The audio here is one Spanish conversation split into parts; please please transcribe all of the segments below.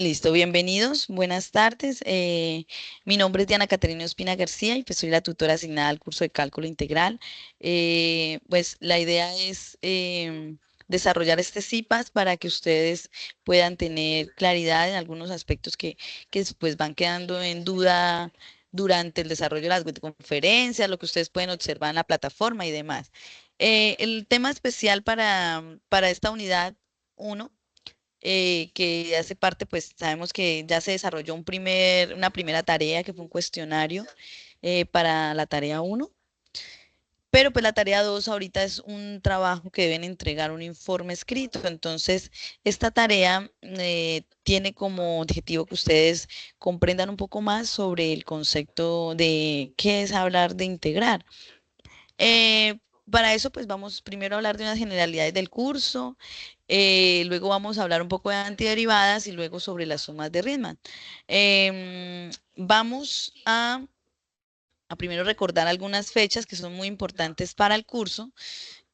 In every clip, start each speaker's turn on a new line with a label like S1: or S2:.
S1: Listo, bienvenidos, buenas tardes. Mi nombre es Diana Caterina Ospina García y pues soy la tutora asignada al curso de cálculo integral. Pues la idea es desarrollar este CIPAS para que ustedes puedan tener claridad en algunos aspectos que pues van quedando en duda durante el desarrollo de las conferencias, lo que ustedes pueden observar en la plataforma y demás. El tema especial para esta unidad uno que hace parte, pues sabemos que ya se desarrolló una primera tarea que fue un cuestionario para la tarea uno, pero pues la tarea 2 ahorita es un trabajo que deben entregar un informe escrito. Entonces, esta tarea tiene como objetivo que ustedes comprendan un poco más sobre el concepto de qué es hablar de integrar. Eh, para eso, pues vamos primero a hablar de unas generalidades del curso, luego vamos a hablar un poco de antiderivadas y luego sobre las sumas de Riemann. Vamos a primero recordar algunas fechas que son muy importantes para el curso.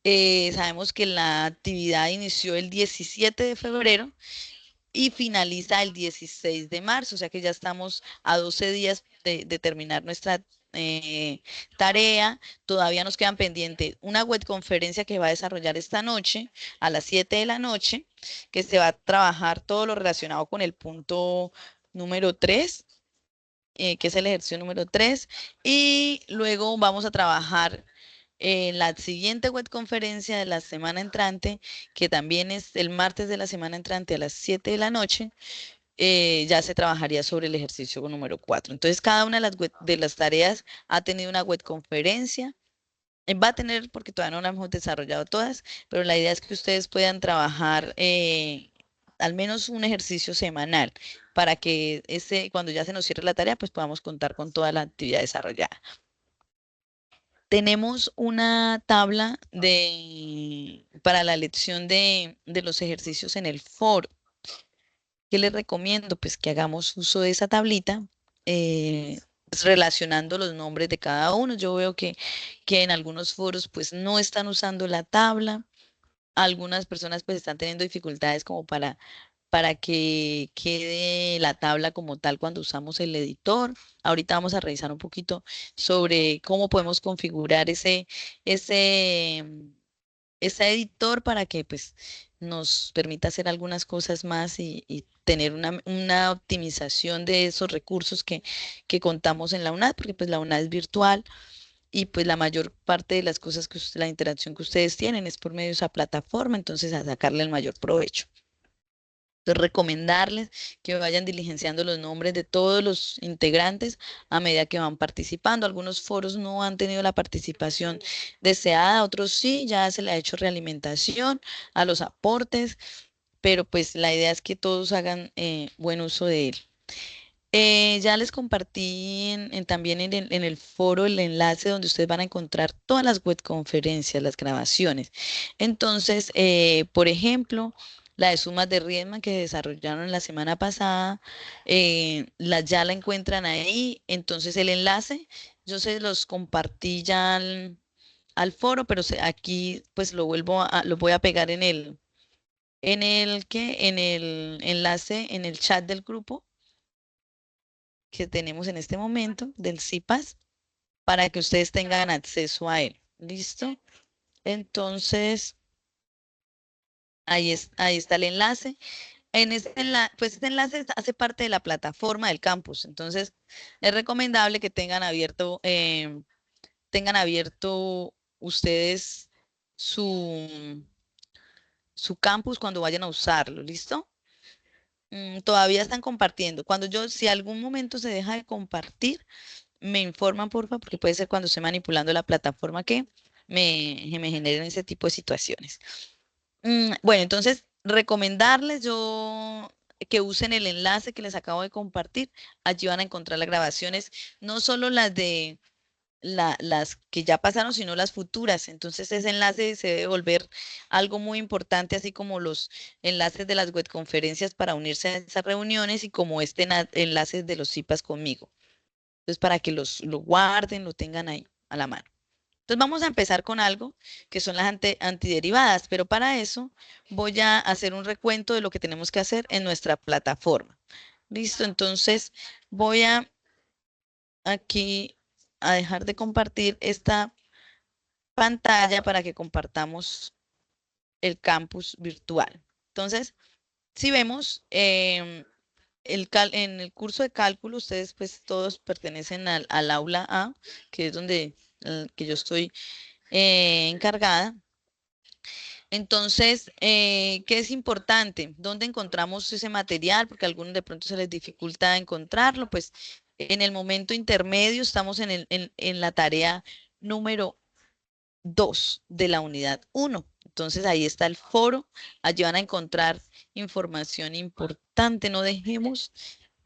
S1: Sabemos que la actividad inició el 17 de febrero y finaliza el 16 de marzo, o sea que ya estamos a 12 días de terminar nuestra tarea. Todavía nos quedan pendiente una web conferencia que va a desarrollar esta noche a las 7 de la noche, que se va a trabajar todo lo relacionado con el punto número 3, que es el ejercicio número 3, y luego vamos a trabajar en la siguiente web conferencia de la semana entrante, que también es el martes de la semana entrante a las 7 de la noche. Ya se trabajaría sobre el ejercicio número 4. Entonces, cada una de de las tareas ha tenido una web conferencia. Va a tener, porque todavía no la hemos desarrollado todas, pero la idea es que ustedes puedan trabajar al menos un ejercicio semanal para que cuando ya se nos cierre la tarea, pues podamos contar con toda la actividad desarrollada. Tenemos una tabla para la lección de los ejercicios en el foro. ¿Qué les recomiendo? Pues que hagamos uso de esa tablita, pues, relacionando los nombres de cada uno. Yo veo que en algunos foros pues no están usando la tabla. Algunas personas pues están teniendo dificultades como para que quede la tabla como tal cuando usamos el editor. Ahorita vamos a revisar un poquito sobre cómo podemos configurar ese, ese editor para que pues nos permita hacer algunas cosas más y tener una optimización de esos recursos que contamos en la UNAD, porque pues la UNAD es virtual y pues la mayor parte de las cosas la interacción que ustedes tienen es por medio de esa plataforma, entonces a sacarle el mayor provecho. Entonces, recomendarles que vayan diligenciando los nombres de todos los integrantes a medida que van participando. Algunos foros no han tenido la participación deseada, otros sí, ya se le ha hecho realimentación a los aportes, pero pues la idea es que todos hagan buen uso de él. Ya les compartí también en el foro el enlace donde ustedes van a encontrar todas las webconferencias, las grabaciones. Entonces, por ejemplo, la de sumas de Riemann que desarrollaron la semana pasada, ya la encuentran ahí. Entonces, el enlace, yo se los compartí ya al foro, pero aquí pues lo voy a pegar en el enlace, en el chat del grupo que tenemos en este momento del CIPAS para que ustedes tengan acceso a él. ¿Listo? Entonces, ahí está el enlace. Pues este enlace hace parte de la plataforma del campus. Entonces, es recomendable que tengan abierto ustedes su, su campus cuando vayan a usarlo. ¿Listo? Todavía están compartiendo. Si algún momento se deja de compartir, me informan, porfa, porque puede ser cuando esté manipulando la plataforma que me generen ese tipo de situaciones. Bueno, entonces, recomendarles yo que usen el enlace que les acabo de compartir. Allí van a encontrar las grabaciones, no solo las que ya pasaron, sino las futuras. Entonces, ese enlace se debe volver algo muy importante, así como los enlaces de las webconferencias para unirse a esas reuniones y como enlace de los CIPAS conmigo. Entonces, para que lo guarden, lo tengan ahí a la mano. Entonces vamos a empezar con algo que son las antiderivadas, pero para eso voy a hacer un recuento de lo que tenemos que hacer en nuestra plataforma. Listo, entonces voy a aquí a dejar de compartir esta pantalla para que compartamos el campus virtual. Entonces, si vemos en el curso de cálculo, ustedes pues todos pertenecen al aula A, que es donde que yo estoy encargada. Entonces, ¿qué es importante? ¿Dónde encontramos ese material? Porque a algunos de pronto se les dificulta encontrarlo. Pues en el momento intermedio estamos en la tarea número 2 de la unidad 1. Entonces ahí está el foro. Allí van a encontrar información importante. No dejemos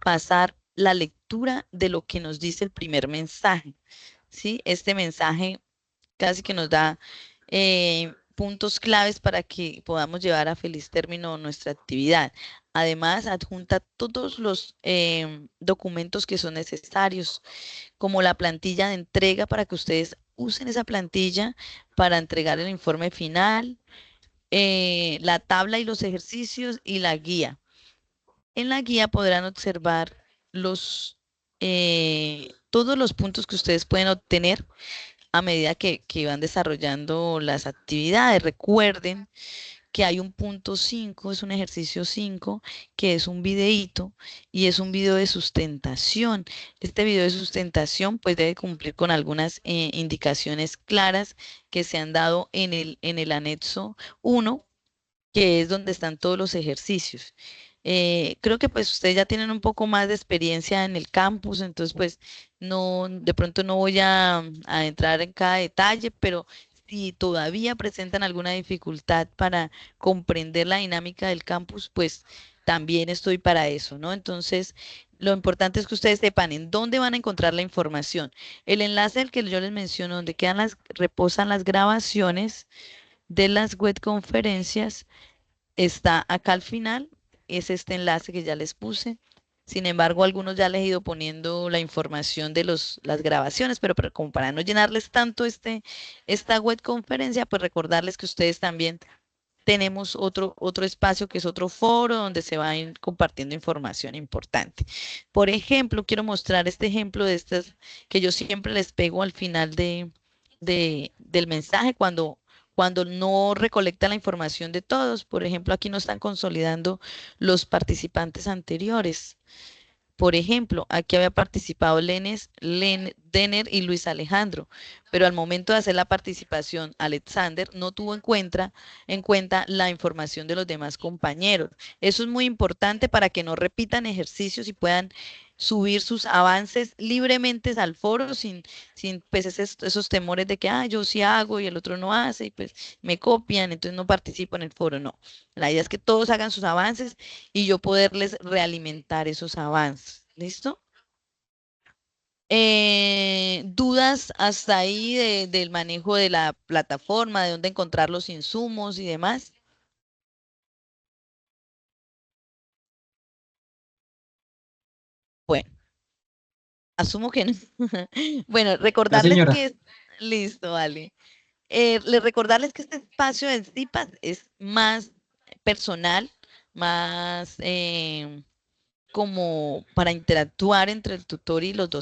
S1: pasar la lectura de lo que nos dice el primer mensaje. ¿Sí? Este mensaje casi que nos da puntos claves para que podamos llevar a feliz término nuestra actividad. Además, adjunta todos los documentos que son necesarios, como la plantilla de entrega para que ustedes usen esa plantilla para entregar el informe final, la tabla y los ejercicios y la guía. En la guía podrán observar todos los puntos que ustedes pueden obtener a medida que van desarrollando las actividades. Recuerden que hay un punto 5, es un ejercicio 5, que es un videíto y es un video de sustentación. Este video de sustentación pues debe cumplir con algunas indicaciones claras que se han dado en el anexo 1, que es donde están todos los ejercicios. Creo que pues ustedes ya tienen un poco más de experiencia en el campus, entonces pues no, de pronto no voy a entrar en cada detalle, pero si todavía presentan alguna dificultad para comprender la dinámica del campus, pues también estoy para eso, ¿no? Entonces, lo importante es que ustedes sepan en dónde van a encontrar la información. El enlace del que yo les menciono, donde reposan las grabaciones de las web conferencias, está acá al final, es este enlace que ya les puse. Sin embargo, algunos ya les he ido poniendo la información de las grabaciones, pero como para no llenarles tanto esta web conferencia, pues recordarles que ustedes también tenemos otro espacio que es otro foro donde se va a ir compartiendo información importante. Por ejemplo, quiero mostrar este ejemplo de estas que yo siempre les pego al final del mensaje cuando no recolecta la información de todos. Por ejemplo, aquí no están consolidando los participantes anteriores. Por ejemplo, aquí había participado Denner y Luis Alejandro, pero al momento de hacer la participación, Alexander no tuvo en cuenta la información de los demás compañeros. Eso es muy importante para que no repitan ejercicios y puedan subir sus avances libremente al foro sin pues, esos temores de que yo sí hago y el otro no hace y pues me copian, entonces no participo en el foro. No, la idea es que todos hagan sus avances y yo poderles realimentar esos avances. ¿Listo? ¿Dudas hasta ahí del manejo de la plataforma, de dónde encontrar los insumos y demás? Bueno, asumo que no. Bueno,
S2: No,
S1: recordarles
S2: señora.
S1: que listo, vale. Recordarles que este espacio de CIPAS es más personal, más como para interactuar entre el tutor y los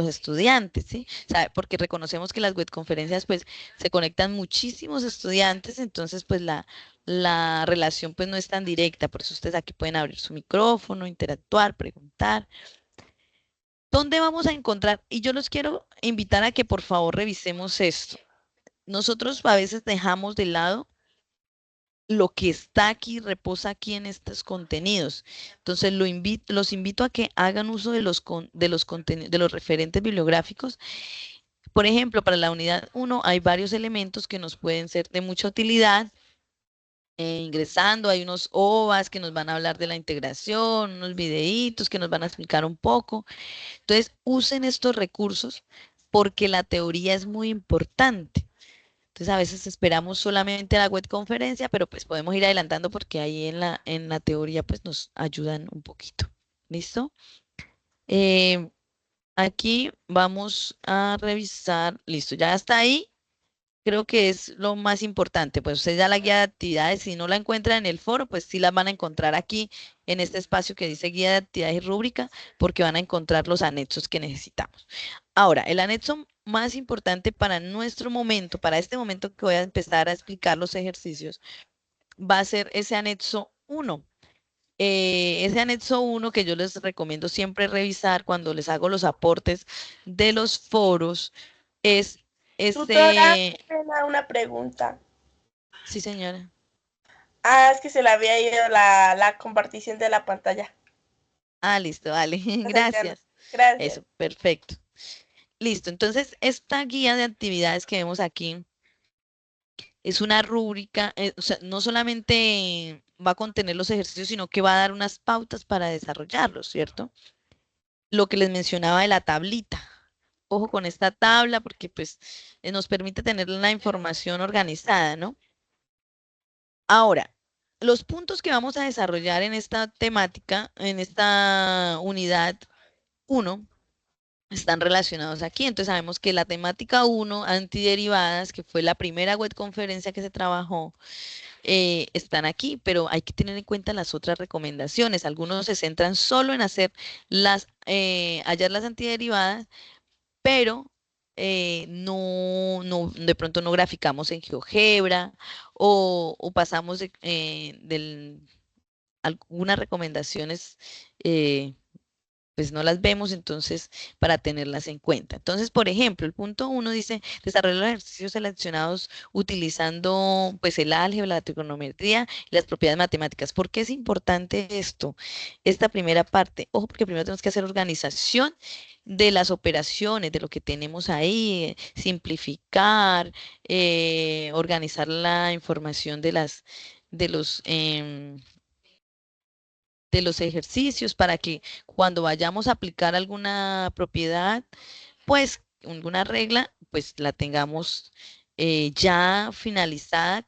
S1: estudiantes, ¿sí? O sea, porque reconocemos que las webconferencias pues se conectan muchísimos estudiantes, entonces pues la relación pues no es tan directa, por eso ustedes aquí pueden abrir su micrófono, interactuar, preguntar. ¿Dónde vamos a encontrar? Y yo los quiero invitar a que por favor revisemos esto. Nosotros a veces dejamos de lado lo que está aquí, reposa aquí en estos contenidos. Entonces, los invito a que hagan uso de los referentes bibliográficos. Por ejemplo, para la unidad 1 hay varios elementos que nos pueden ser de mucha utilidad. Ingresando, hay unos OVAs que nos van a hablar de la integración, unos videitos que nos van a explicar un poco. Entonces, usen estos recursos porque la teoría es muy importante. Entonces a veces esperamos solamente a la web conferencia, pero pues podemos ir adelantando porque ahí en la teoría pues nos ayudan un poquito. ¿Listo? Eh, Aquí vamos a revisar. Listo, ya está ahí. creo que es lo más importante. Pues usted ya la guía de actividades, si no la encuentra en el foro, pues sí las van a encontrar aquí en este espacio que dice guía de actividades y rúbrica, porque van a encontrar los anexos que necesitamos. Ahora, el anexo más importante para nuestro momento, para este momento que voy a empezar a explicar los ejercicios, va a ser ese anexo uno. Ese anexo uno que yo les recomiendo siempre revisar cuando les hago los aportes de los foros es
S2: Tutora,
S1: este,
S2: pena una pregunta.
S1: sí señora.
S2: Ah, es que se le había ido la compartición de la pantalla.
S1: Ah, listo, vale,
S2: Entonces ya no.
S1: gracias.
S2: Gracias.
S1: Eso, perfecto. Listo, entonces esta guía de actividades que vemos aquí es una rúbrica, o sea, no solamente va a contener los ejercicios, sino que va a dar unas pautas para desarrollarlos, ¿cierto? Lo que les mencionaba de la tablita. Ojo con esta tabla porque pues nos permite tener la información organizada, ¿no? Ahora, los puntos que vamos a desarrollar en esta temática, en esta unidad uno, están relacionados aquí. Entonces sabemos que la temática uno, antiderivadas, que fue la primera web conferencia que se trabajó, están aquí, pero hay que tener en cuenta las otras recomendaciones. Algunos se centran solo en hacer hallar las antiderivadas, pero de pronto no graficamos en GeoGebra o pasamos algunas recomendaciones, eh, pues no las vemos, entonces, para tenerlas en cuenta. Entonces, por ejemplo, el punto uno dice, desarrollar los ejercicios seleccionados utilizando, pues, el álgebra, la trigonometría y las propiedades matemáticas. ¿Por qué es importante esto? Esta primera parte, ojo, porque primero tenemos que hacer organización de las operaciones, de lo que tenemos ahí, simplificar, organizar la información de los, em, de los ejercicios para que cuando vayamos a aplicar alguna propiedad, pues alguna regla, pues la tengamos ya finalizada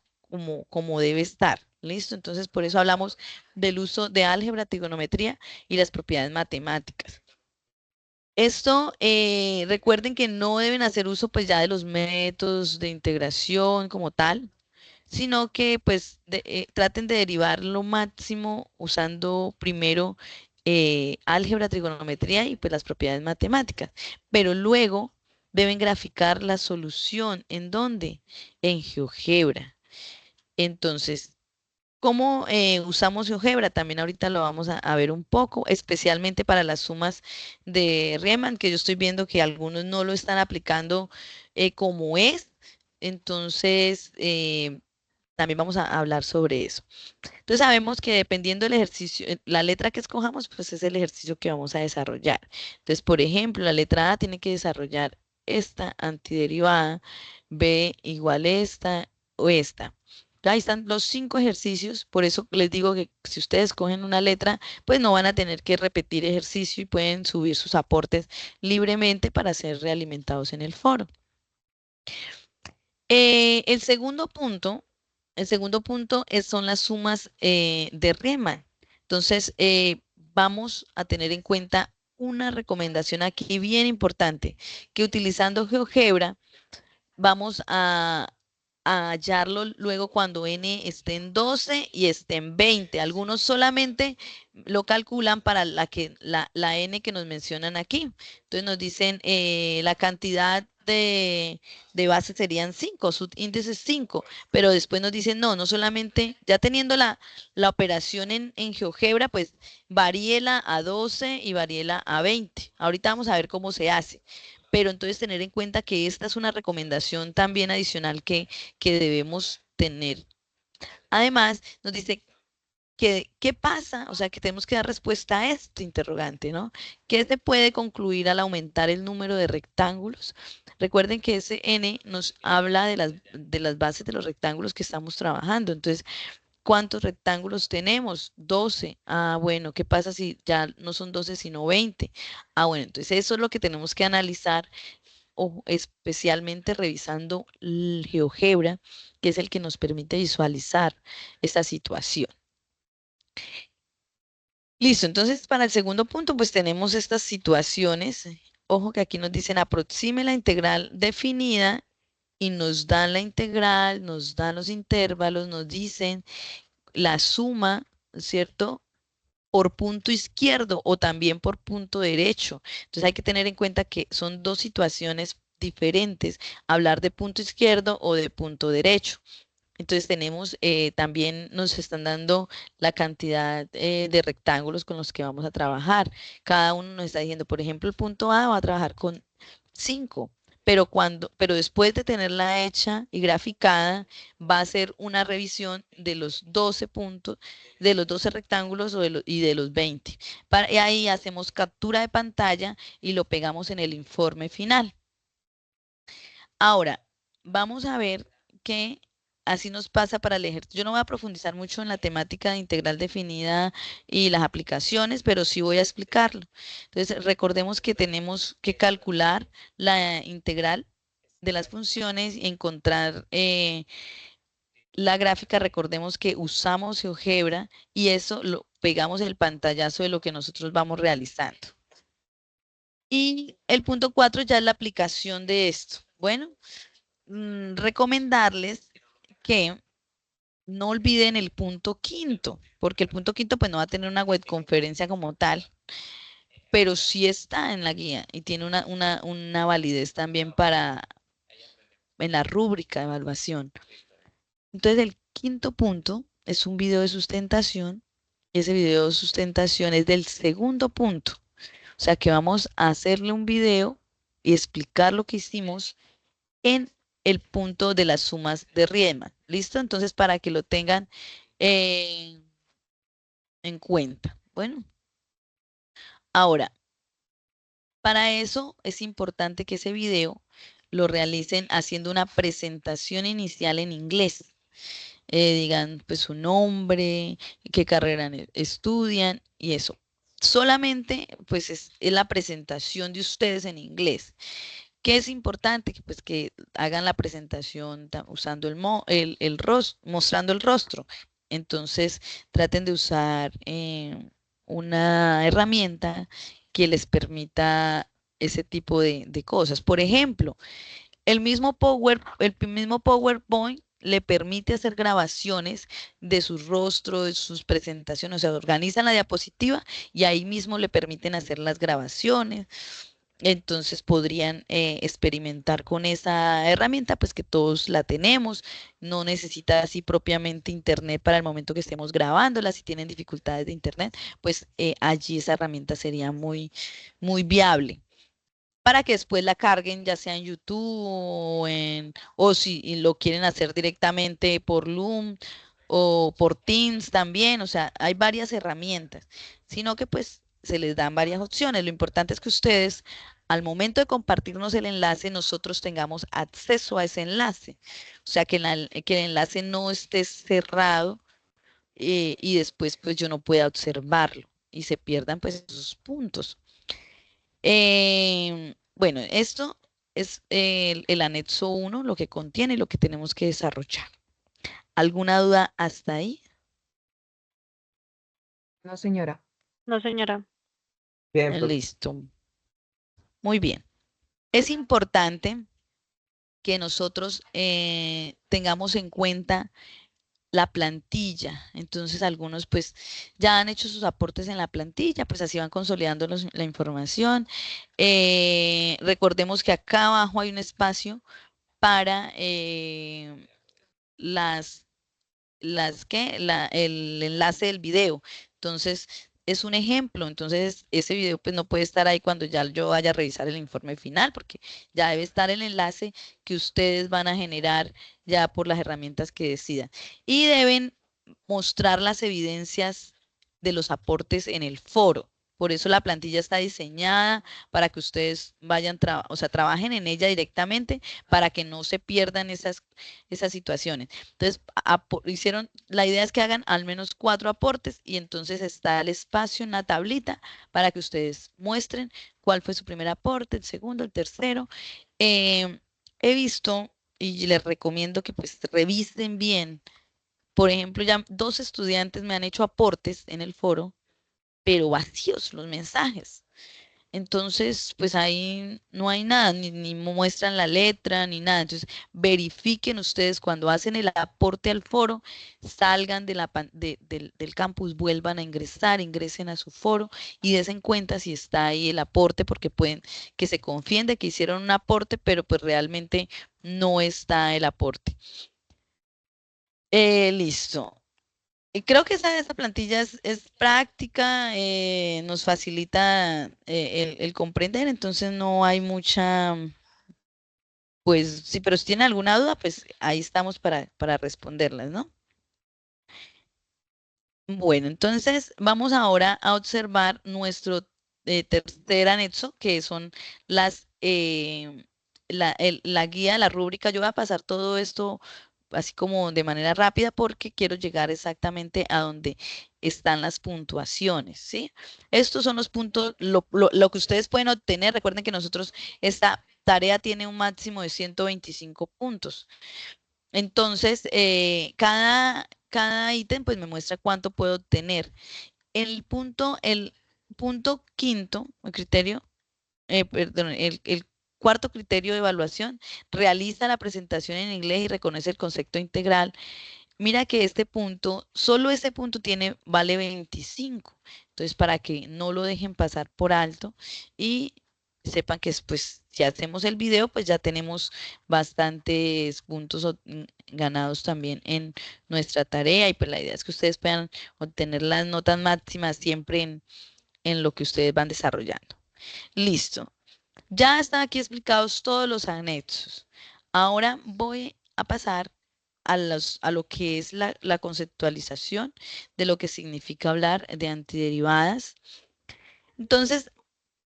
S1: como debe estar. ¿Listo? Entonces, por eso hablamos del uso de álgebra, trigonometría y las propiedades matemáticas. Esto, recuerden que no deben hacer uso pues ya de los métodos de integración como tal, sino que pues traten de derivar lo máximo usando primero álgebra, trigonometría y pues las propiedades matemáticas, pero luego deben graficar la solución. ¿En dónde? En GeoGebra. Entonces, ¿cómo usamos GeoGebra? También ahorita lo vamos a ver un poco, especialmente para las sumas de Riemann, que yo estoy viendo que algunos no lo están aplicando como es. Entonces, también vamos a hablar sobre eso. Entonces sabemos que dependiendo del ejercicio, la letra que escojamos, pues es el ejercicio que vamos a desarrollar. Entonces, por ejemplo, la letra A tiene que desarrollar esta antiderivada, B igual esta o esta. Ahí están los 5 ejercicios, por eso les digo que si ustedes cogen una letra, pues no van a tener que repetir ejercicio y pueden subir sus aportes libremente para ser realimentados en el foro. El segundo punto, son las sumas de Riemann. Entonces, vamos a tener en cuenta una recomendación aquí bien importante, que utilizando GeoGebra vamos a hallarlo luego cuando n esté en 12 y esté en 20. Algunos solamente lo calculan para la n que nos mencionan aquí. Entonces nos dicen la cantidad de bases serían 5, su índice es 5, pero después nos dicen no, no solamente, ya teniendo la operación en GeoGebra, pues varíela a 12 y varíela a 20. Ahorita vamos a ver cómo se hace, pero entonces tener en cuenta que esta es una recomendación también adicional que debemos tener. Además, nos dice que, ¿qué pasa? O sea, que tenemos que dar respuesta a este interrogante, ¿no? ¿Qué se puede concluir al aumentar el número de rectángulos? Recuerden que ese n nos habla de las bases de los rectángulos que estamos trabajando. Entonces, ¿cuántos rectángulos tenemos? 12. Ah, bueno, ¿qué pasa si ya no son 12 sino 20? Ah, bueno, entonces eso es lo que tenemos que analizar o especialmente revisando el GeoGebra, que es el que nos permite visualizar esta situación. Listo, entonces para el segundo punto, pues tenemos estas situaciones. Ojo que aquí nos dicen aproxime la integral definida y nos dan la integral, nos dan los intervalos, nos dicen la suma, ¿cierto? Por punto izquierdo o también por punto derecho. Entonces hay que tener en cuenta que son dos situaciones diferentes, hablar de punto izquierdo o de punto derecho. Entonces tenemos, también nos están dando la cantidad de rectángulos con los que vamos a trabajar. Cada uno nos está diciendo, por ejemplo, el punto A va a trabajar con 5, pero después de tenerla hecha y graficada, va a ser una revisión de los 12 puntos, de los 12 rectángulos y de los 20. Y ahí hacemos captura de pantalla y lo pegamos en el informe final. Ahora, vamos a ver que así nos pasa para el ejercicio. Yo no voy a profundizar mucho en la temática de integral definida y las aplicaciones, pero sí voy a explicarlo. Entonces, recordemos que tenemos que calcular la integral de las funciones y encontrar la gráfica. Recordemos que usamos GeoGebra y eso lo pegamos el pantallazo de lo que nosotros vamos realizando. Y el punto 4 ya es la aplicación de esto. Bueno, recomendarles que no olviden el punto quinto, porque el punto quinto pues no va a tener una webconferencia como tal, pero sí está en la guía y tiene una validez también para en la rúbrica de evaluación. Entonces el quinto punto es un video de sustentación y ese video de sustentación es del segundo punto. O sea que vamos a hacerle un video y explicar lo que hicimos en el punto de las sumas de Riemann. ¿Listo? Entonces, para que lo tengan eh, en cuenta. Bueno, ahora, para eso es importante que ese video lo realicen haciendo una presentación inicial en inglés. Digan pues su nombre, qué carrera estudian y eso. Solamente pues es la presentación de ustedes en inglés. ¿Qué es importante? Que pues que hagan la presentación usando mostrando el rostro. Entonces traten de usar una herramienta que les permita ese tipo de cosas. Por ejemplo, el mismo PowerPoint le permite hacer grabaciones de su rostro, de sus presentaciones, o sea, organizan la diapositiva y ahí mismo le permiten hacer las grabaciones. Entonces podrían experimentar con esa herramienta, pues que todos la tenemos, no necesita así propiamente internet para el momento que estemos grabándola. Si tienen dificultades de internet, pues allí esa herramienta sería muy viable para que después la carguen ya sea en YouTube o si lo quieren hacer directamente por Loom o por Teams también. O sea, hay varias herramientas, sino que pues se les dan varias opciones. Lo importante es que ustedes, al momento de compartirnos el enlace, nosotros tengamos acceso a ese enlace. O sea, que el enlace no esté cerrado y después pues yo no pueda observarlo y se pierdan pues esos puntos. Bueno, esto es el anexo uno, lo que contiene y lo que tenemos que desarrollar. ¿Alguna duda hasta ahí?
S3: No, señora.
S4: No, señora.
S3: Bien, profe.
S1: Listo. Muy bien. Es importante que nosotros tengamos en cuenta la plantilla. Entonces, algunos pues ya han hecho sus aportes en la plantilla, pues así van consolidando la información. Recordemos que acá abajo hay un espacio para las el enlace del video. Entonces, es un ejemplo. Entonces, ese video pues no puede estar ahí cuando ya yo vaya a revisar el informe final, porque ya debe estar el enlace que ustedes van a generar ya por las herramientas que decidan. Y deben mostrar las evidencias de los aportes en el foro. Por eso la plantilla está diseñada para que ustedes vayan, o sea, trabajen en ella directamente para que no se pierdan esas situaciones. Entonces, la idea es que hagan al menos 4 aportes y entonces está el espacio en la tablita para que ustedes muestren cuál fue su primer aporte, el segundo, el tercero. He visto y les recomiendo que pues revisen bien. Por ejemplo, ya 2 estudiantes me han hecho aportes en el foro, pero vacíos los mensajes. Entonces, pues ahí no hay nada, ni muestran la letra, ni nada. Entonces, verifiquen ustedes cuando hacen el aporte al foro, salgan del campus, vuelvan a ingresar, ingresen a su foro y desen cuenta si está ahí el aporte, porque pueden que se confíen de que hicieron un aporte, pero pues realmente no está el aporte. Listo. Creo que esa plantilla es práctica, nos facilita el comprender, entonces no hay mucha, pues sí, pero si tienen alguna duda, pues ahí estamos para responderlas, ¿no? Bueno, entonces vamos ahora a observar nuestro tercer anexo, que son la guía, la rúbrica. Yo voy a pasar todo esto así como de manera rápida porque quiero llegar exactamente a donde están las puntuaciones, ¿sí? Estos son los puntos, lo que ustedes pueden obtener. Recuerden que esta tarea tiene un máximo de 125 puntos. Entonces, cada ítem pues me muestra cuánto puedo obtener. El punto quinto, el criterio, perdón, el cuarto criterio de evaluación, realiza la presentación en inglés y reconoce el concepto integral. Mira que este punto, solo ese punto vale 25. Entonces, para que no lo dejen pasar por alto y sepan que pues, si hacemos el video, pues ya tenemos bastantes puntos ganados también en nuestra tarea. Y pues la idea es que ustedes puedan obtener las notas máximas siempre en lo que ustedes van desarrollando. Listo. Ya están aquí explicados todos los anexos. Ahora voy a pasar a lo que es la conceptualización de lo que significa hablar de antiderivadas. Entonces,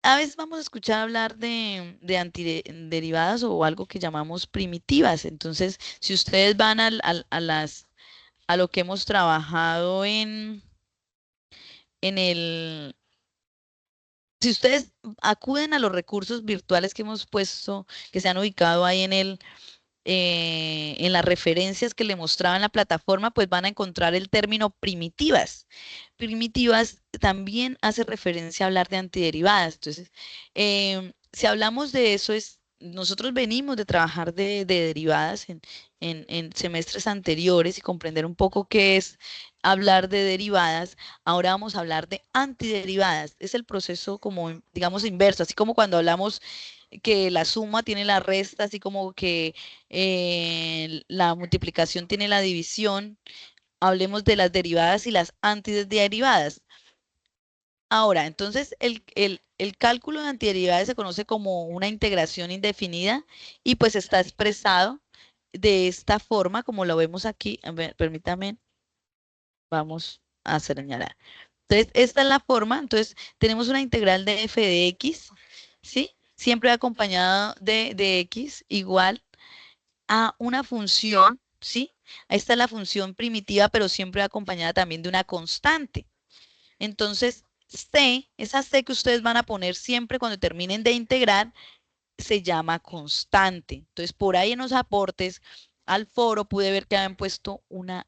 S1: a veces vamos a escuchar hablar de antiderivadas o algo que llamamos primitivas. Entonces, si ustedes van a lo que hemos trabajado en el, si ustedes acuden a los recursos virtuales que hemos puesto, que se han ubicado ahí en las referencias que le mostraba en la plataforma, pues van a encontrar el término primitivas. Primitivas también hace referencia a hablar de antiderivadas. Entonces, si hablamos de eso, nosotros venimos de trabajar de derivadas en semestres anteriores y comprender un poco qué es hablar de derivadas. Ahora vamos a hablar de antiderivadas. Es el proceso como, digamos, inverso, así como cuando hablamos que la suma tiene la resta, así como que la multiplicación tiene la división. Hablemos de las derivadas y las antiderivadas. Ahora, entonces el cálculo de antiderivadas se conoce como una integración indefinida y pues está expresado de esta forma, como lo vemos aquí. A ver, permítame, vamos a señalar. Entonces, esta es la forma. Entonces, tenemos una integral de f de x, ¿sí? Siempre acompañado de x igual a una función, ¿sí? Ahí está la función primitiva, pero siempre acompañada también de una constante. Entonces, esa C que ustedes van a poner siempre cuando terminen de integrar, se llama constante. Entonces, por ahí en los aportes al foro pude ver que habían puesto una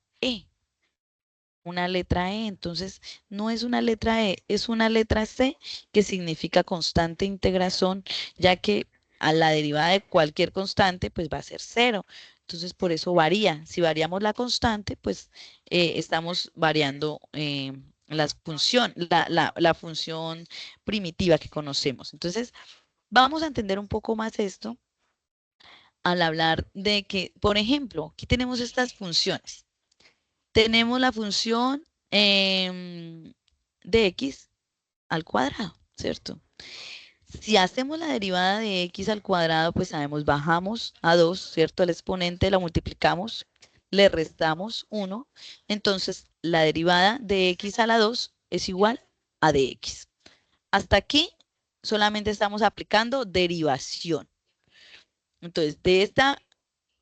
S1: letra E. Entonces, no es una letra E, es una letra C que significa constante integración, ya que a la derivada de cualquier constante, pues va a ser cero. Entonces, por eso varía. Si variamos la constante, pues estamos variando la función primitiva que conocemos. Entonces, vamos a entender un poco más esto al hablar de que, por ejemplo, aquí tenemos estas funciones. Tenemos la función de x al cuadrado, ¿cierto? Si hacemos la derivada de x al cuadrado, pues sabemos, bajamos a 2, ¿cierto? El exponente lo multiplicamos, le restamos 1. Entonces, la derivada de x a la 2 es igual a dx. Hasta aquí solamente estamos aplicando derivación. Entonces, de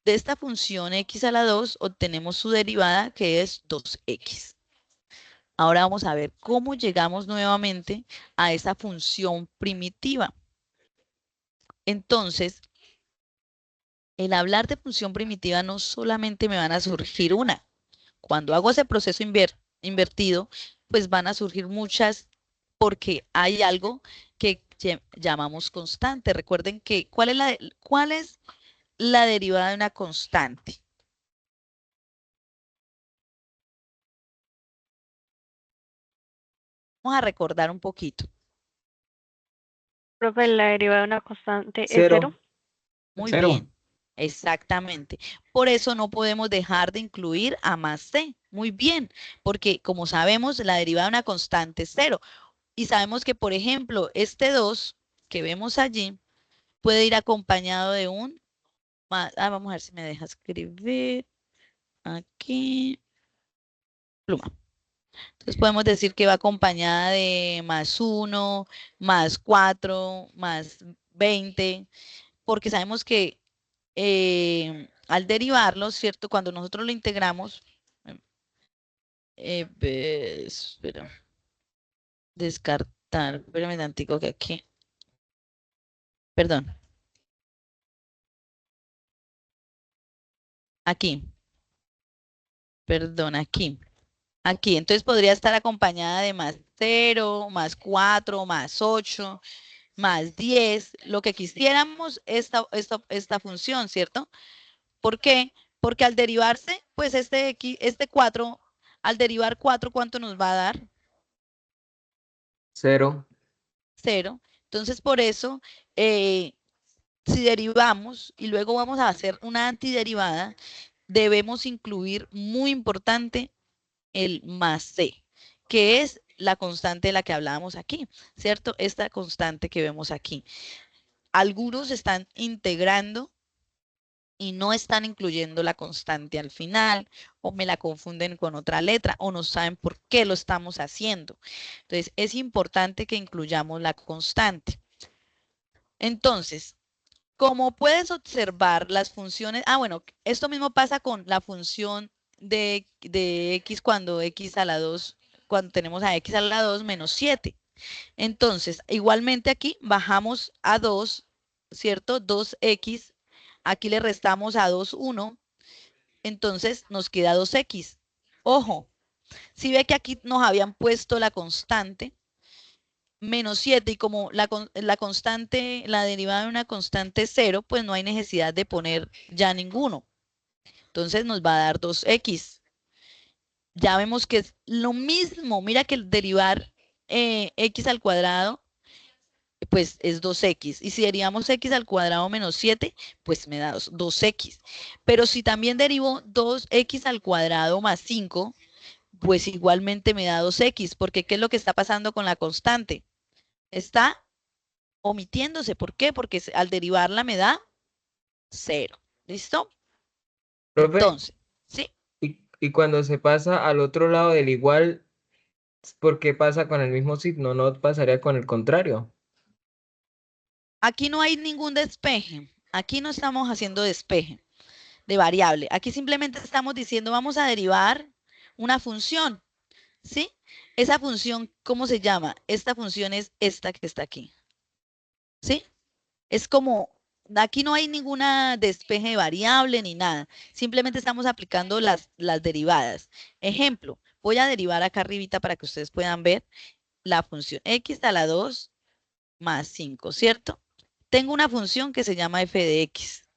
S1: esta función x a la 2 obtenemos su derivada, que es 2x. Ahora vamos a ver cómo llegamos nuevamente a esa función primitiva. Entonces, el hablar de función primitiva no solamente me van a surgir una. Cuando hago ese proceso invertido, pues van a surgir muchas porque hay algo que llamamos constante. Recuerden que, ¿cuál es la derivada de una constante? Vamos a recordar un poquito.
S4: Profe, la derivada de una constante es
S3: Cero.
S4: cero.
S1: Muy
S3: Cero.
S1: bien, exactamente. Por eso no podemos dejar de incluir a más c. Muy bien, porque como sabemos, la derivada de una constante es cero. Y sabemos que, por ejemplo, este 2 que vemos allí puede ir acompañado de un más. Vamos a ver si me deja escribir aquí. Pluma. Entonces podemos decir que va acompañada de más 1, más 4, más 20, porque sabemos que al derivarlo, ¿cierto? Cuando nosotros lo integramos, espera, descartar, espérame tantico que aquí, perdón, aquí, perdón, aquí, entonces podría estar acompañada de más 0, más 4, más 8, más 10, lo que quisiéramos esta función, ¿cierto? ¿Por qué? Porque al derivarse, pues este 4, al derivar 4, ¿cuánto nos va a dar?
S3: Cero.
S1: 0. Entonces, por eso, si derivamos y luego vamos a hacer una antiderivada, debemos incluir, muy importante, el más c, que es la constante de la que hablábamos aquí, ¿cierto? Esta constante que vemos aquí. Algunos están integrando y no están incluyendo la constante al final, o me la confunden con otra letra, o no saben por qué lo estamos haciendo. Entonces, es importante que incluyamos la constante. Entonces, como puedes observar las funciones, bueno, esto mismo pasa con la función de x cuando x a la 2, cuando tenemos a x a la 2 menos 7. Entonces, igualmente aquí bajamos a 2, ¿cierto? 2x, aquí le restamos a 2, 1, entonces nos queda 2x. Ojo, si ve que aquí nos habían puesto la constante, menos 7, y como la constante, la derivada de una constante es 0, pues no hay necesidad de poner ya ninguno. Entonces nos va a dar 2x. Ya vemos que es lo mismo. Mira que el derivar x al cuadrado, pues es 2x. Y si derivamos x al cuadrado menos 7, pues me da 2x. Pero si también derivo 2x al cuadrado más 5, pues igualmente me da 2x. Porque ¿qué es lo que está pasando con la constante? Está omitiéndose. ¿Por qué? Porque al derivarla me da 0. ¿Listo?
S3: Profe,
S1: Entonces, ¿sí?
S3: y cuando se pasa al otro lado del igual, ¿por qué pasa con el mismo signo? ¿No pasaría con el contrario?
S1: Aquí no hay ningún despeje. Aquí no estamos haciendo despeje de variable. Aquí simplemente estamos diciendo vamos a derivar una función, ¿sí? Esa función, ¿cómo se llama? Esta función es esta que está aquí, ¿sí? Es como, aquí no hay ninguna despeje de variable ni nada. Simplemente estamos aplicando las derivadas. Ejemplo, voy a derivar acá arribita para que ustedes puedan ver la función x a la 2 más 5, ¿cierto? Tengo una función que se llama f de x.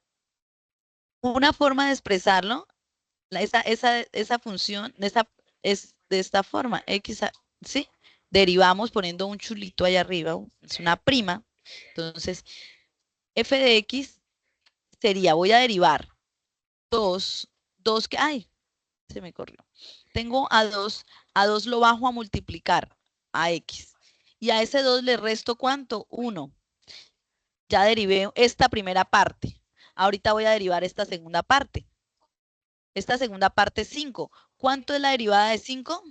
S1: Una forma de expresarlo, esa función, es de esta forma, ¿sí? Derivamos poniendo un chulito allá arriba, es una prima. Entonces, f de x sería, voy a derivar 2, ay, se me corrió. Tengo a 2 lo bajo a multiplicar a x. Y a ese 2 le resto ¿cuánto? 1. Ya derivé esta primera parte. Ahorita voy a derivar esta segunda parte. Esta segunda parte es 5. ¿Cuánto es la derivada de 5?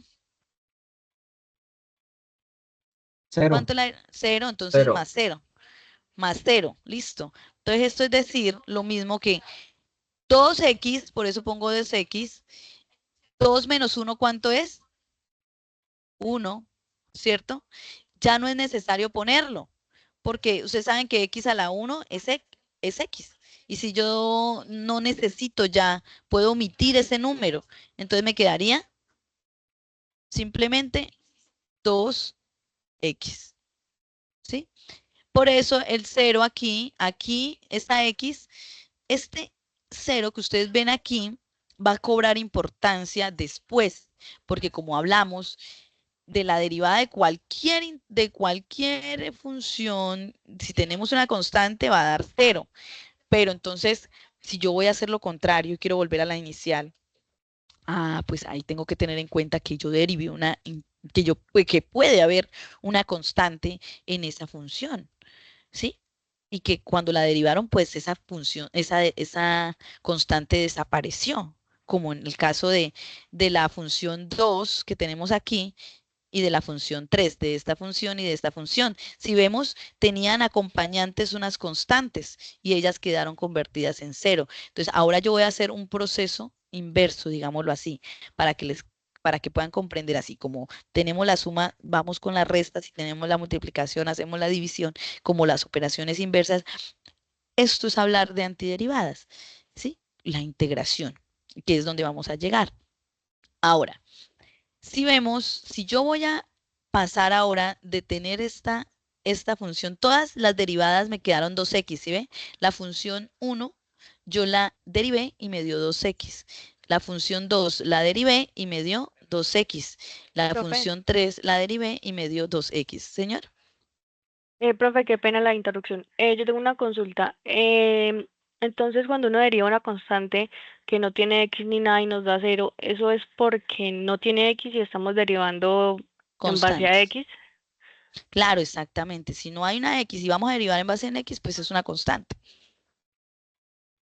S3: Cero.
S1: ¿Cuánto es la 0? Entonces
S3: Cero.
S1: más 0. Más 0. Listo. Entonces esto es decir lo mismo que 2x, por eso pongo 2x. 2 menos 1, ¿cuánto es? 1, ¿cierto? Ya no es necesario ponerlo, porque ustedes saben que x a la 1 es x. Y si yo no necesito ya, puedo omitir ese número. Entonces me quedaría simplemente 2x, ¿sí? Por eso el 0 aquí, esta X, este 0 que ustedes ven aquí va a cobrar importancia después, porque como hablamos de la derivada de cualquier función, si tenemos una constante va a dar 0, pero entonces si yo voy a hacer lo contrario y quiero volver a la inicial, pues ahí tengo que tener en cuenta que yo derivé que puede haber una constante en esa función, ¿sí? Y que cuando la derivaron, pues esa función, esa constante desapareció, como en el caso de la función 2 que tenemos aquí y de la función 3, de esta función y de esta función. Si vemos, tenían acompañantes unas constantes y ellas quedaron convertidas en 0. Entonces, ahora yo voy a hacer un proceso inverso, digámoslo así, para que puedan comprender así, como tenemos la suma, vamos con la resta, si tenemos la multiplicación, hacemos la división, como las operaciones inversas. Esto es hablar de antiderivadas, ¿sí? La integración, que es donde vamos a llegar. Ahora, si vemos, si yo voy a pasar ahora de tener esta función, todas las derivadas me quedaron 2x, ¿sí ve? La función 1 yo la derivé y me dio 2x. La función 2 la derivé y me dio 2x. La
S4: Profe,
S1: función 3 la derivé y me dio 2x. Señor,
S4: profe, qué pena la interrupción. Yo tengo una consulta. Entonces, cuando uno deriva una constante que no tiene x ni nada y nos da 0, ¿eso es porque no tiene x y estamos derivando en base a
S1: constantes.
S4: x?
S1: Claro, exactamente. Si no hay una x y vamos a derivar en base en x, pues es una constante.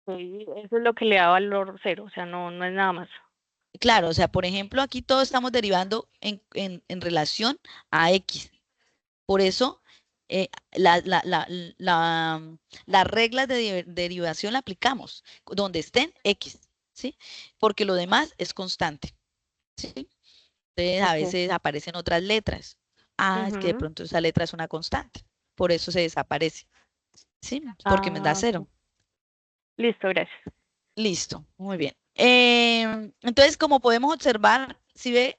S4: Sí, eso es lo que le da valor 0, o sea, no es nada más.
S1: Claro, o sea, por ejemplo, aquí todos estamos derivando en relación a x. Por eso, las reglas de derivación la aplicamos donde estén x, ¿sí? Porque lo demás es constante, ¿sí? Entonces, a
S4: Ok.
S1: veces aparecen otras letras. Es que de
S4: Ujú.
S1: pronto esa letra es una constante. Por eso se desaparece, ¿sí? Porque me da
S4: Ah,
S1: 0.
S4: ok. Listo, gracias.
S1: Listo, muy bien. Entonces, como podemos observar, si ve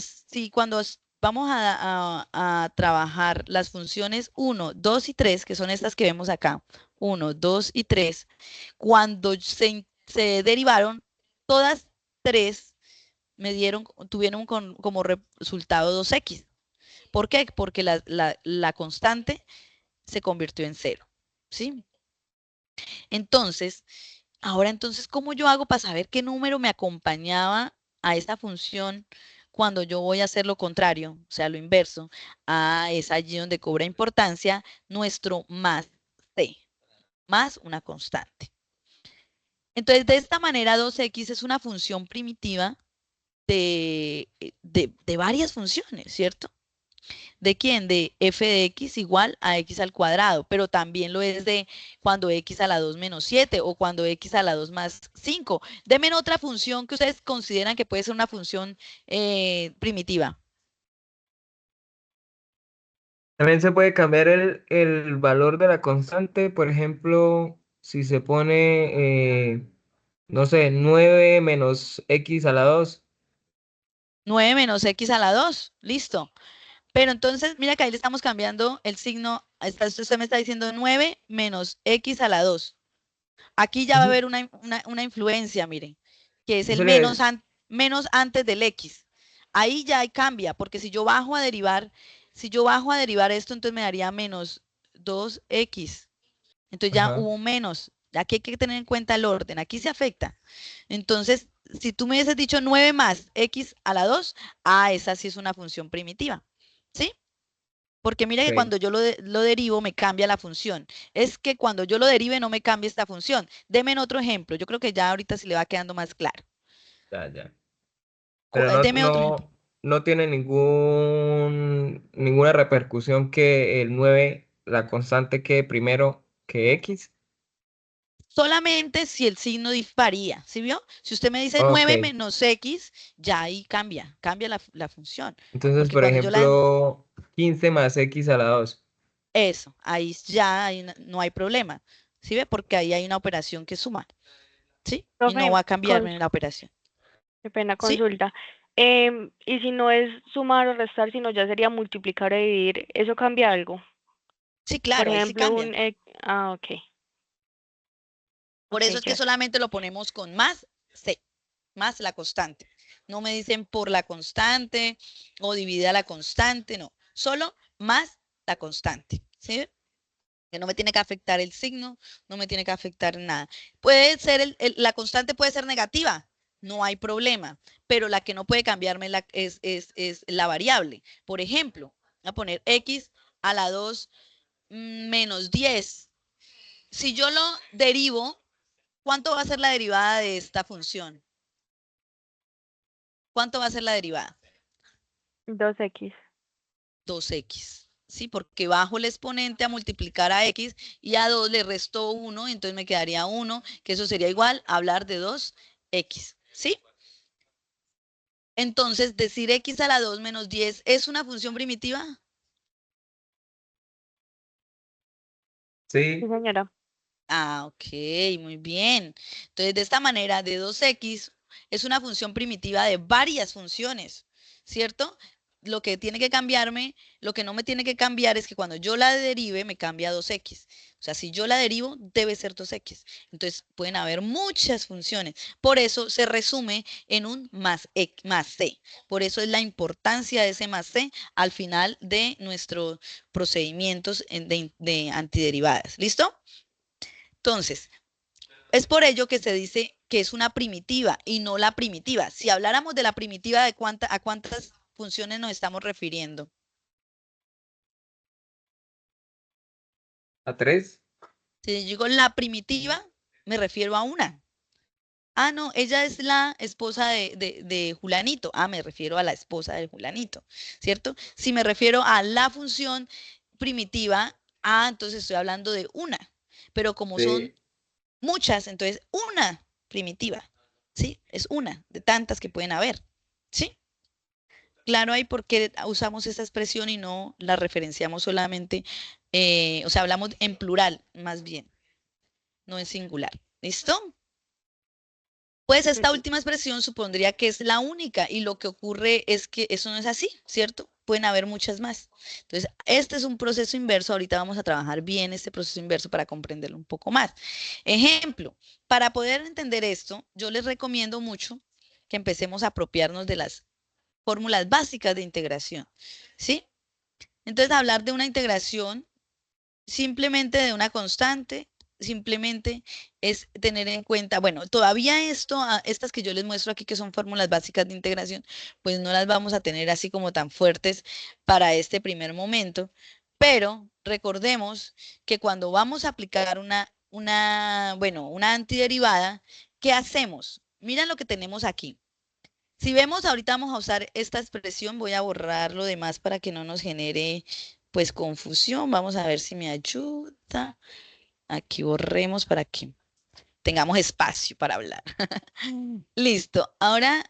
S1: si cuando vamos a trabajar las funciones 1, 2 y 3, que son estas que vemos acá, 1, 2 y 3, cuando se derivaron, todas tres tuvieron como resultado 2x. ¿Por qué? Porque la constante se convirtió en 0, ¿sí? Entonces, ahora entonces, ¿cómo yo hago para saber qué número me acompañaba a esa función cuando yo voy a hacer lo contrario, o sea, lo inverso? Es allí donde cobra importancia nuestro más c, más una constante. Entonces, de esta manera, 2x es una función primitiva de varias funciones, ¿cierto? ¿De quién? De f de x igual a x al cuadrado, pero también lo es de cuando x a la 2 menos 7 o cuando x a la 2 más 5. Denme otra función que ustedes consideran que puede ser una función primitiva.
S3: También se puede cambiar el valor de la constante, por ejemplo, si se pone, no sé, 9 menos x a la 2.
S1: 9 menos x a la 2, listo. Pero entonces, mira que ahí le estamos cambiando el signo. Usted me está diciendo 9 menos x a la 2. Aquí ya va a
S3: Ujú.
S1: haber una influencia, miren, que es el
S3: Eso le,
S1: menos antes del x. Ahí ya cambia, porque si yo bajo a derivar esto, entonces me daría menos 2x. Entonces ya
S3: ajá,
S1: hubo un menos. Aquí hay que tener en cuenta el orden. Aquí se afecta. Entonces, si tú me hubieses dicho 9 más x a la 2, esa sí es una función primitiva. ¿Sí? Porque mira que
S3: ok,
S1: cuando yo lo derivo me cambia la función. Es que cuando yo lo derive no me cambia esta función. Deme en otro ejemplo. Yo creo que ya ahorita se le va quedando más claro.
S3: ya, ya. Pero
S1: Deme otro ejemplo.
S3: no tiene ninguna repercusión que el 9 la constante quede primero que x.
S1: Solamente si el signo varía. ¿Sí vio? Si usted me dice
S3: Ok,
S1: 9 menos x, ya ahí cambia la función.
S3: entonces,
S1: Porque
S3: por
S1: cuando yo la...
S3: ejemplo, 15 más x a la 2.
S1: Eso, ahí ya no hay problema. ¿Sí ve? Porque ahí hay una operación que suma. ¿Sí? Y no
S4: Profe,
S1: va a cambiarme la operación.
S4: qué pena
S1: ¿Sí?
S4: consulta. Y si no es sumar o restar, sino ya sería multiplicar o dividir, ¿eso cambia algo?
S1: Sí,
S4: Por
S1: claro, ahí sí
S4: ejemplo,
S1: cambia.
S4: ok.
S1: Por
S4: Ok,
S1: eso es que
S4: ya.
S1: solamente lo ponemos con más C, más la constante. No me dicen por la constante o dividida la constante, no. Solo más la constante, ¿sí? Que no me tiene que afectar el signo, no me tiene que afectar nada. Puede ser, la constante puede ser negativa, no hay problema, pero la que no puede cambiarme es la variable. Por ejemplo, voy a poner x a la 2 menos 10. Si yo lo derivo, ¿cuánto va a ser la derivada de esta función? ¿Cuánto va a ser la derivada?
S4: 2x.
S1: 2x. ¿Sí? Porque bajo el exponente a multiplicar a x y a 2 le resto 1, entonces me quedaría 1, que eso sería igual a hablar de 2x. ¿Sí? Entonces, decir x a la 2 menos 10 es una función primitiva.
S4: Sí,
S3: Sí,
S4: señora.
S1: Ah, ok, muy bien. Entonces, de esta manera, de 2x es una función primitiva de varias funciones, ¿cierto? Lo que tiene que cambiarme, lo que no me tiene que cambiar es que cuando yo la derive me cambia a 2x. O sea, si yo la derivo, debe ser 2x. Entonces, pueden haber muchas funciones. Por eso se resume en un más c. Por eso es la importancia de ese más c al final de nuestros procedimientos de antiderivadas. ¿Listo? Entonces, es por ello que se dice que es una primitiva y no la primitiva. Si habláramos de la primitiva, ¿a cuántas funciones nos estamos refiriendo?
S3: a 3.
S1: Si digo la primitiva, me refiero a una. Ah, no, ella es la esposa de Julanito. Ah, me refiero a la esposa de Julanito, ¿cierto? Si me refiero a la función primitiva, entonces estoy hablando de una. Pero como son
S3: Sí.
S1: muchas, entonces una primitiva, ¿sí? Es una de tantas que pueden haber, ¿sí? Claro, hay por qué usamos esa expresión y no la referenciamos solamente, o sea, hablamos en plural, más bien, no en singular. ¿Listo? Pues esta
S4: Mm,
S1: última expresión supondría que es la única y lo que ocurre es que eso no es así, ¿cierto? Pueden haber muchas más. Entonces, este es un proceso inverso. Ahorita vamos a trabajar bien este proceso inverso para comprenderlo un poco más. Ejemplo, para poder entender esto, yo les recomiendo mucho que empecemos a apropiarnos de las fórmulas básicas de integración, ¿sí? Entonces, hablar de una integración simplemente de una constante, simplemente es tener en cuenta, bueno, todavía estas que yo les muestro aquí, que son fórmulas básicas de integración, pues no las vamos a tener así como tan fuertes para este primer momento, pero recordemos que cuando vamos a aplicar una antiderivada, ¿qué hacemos? Miren lo que tenemos aquí. Si vemos, ahorita vamos a usar esta expresión, voy a borrar lo demás para que no nos genere pues confusión. Vamos a ver si me ayuda. Aquí borremos para que tengamos espacio para hablar. Listo. Ahora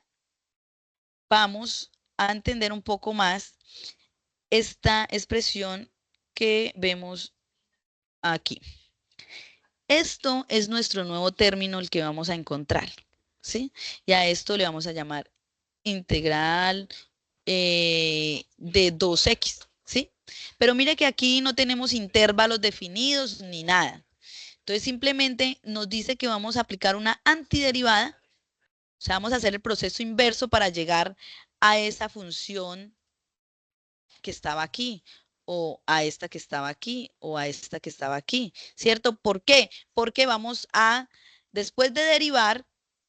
S1: vamos a entender un poco más esta expresión que vemos aquí. Esto es nuestro nuevo término, el que vamos a encontrar, ¿sí? Y a esto le vamos a llamar integral de 2x, ¿sí? Pero mire que aquí no tenemos intervalos definidos ni nada. Entonces simplemente nos dice que vamos a aplicar una antiderivada, o sea, vamos a hacer el proceso inverso para llegar a esa función que estaba aquí, o a esta que estaba aquí, o a esta que estaba aquí, ¿cierto? ¿Por qué? Porque después de derivar,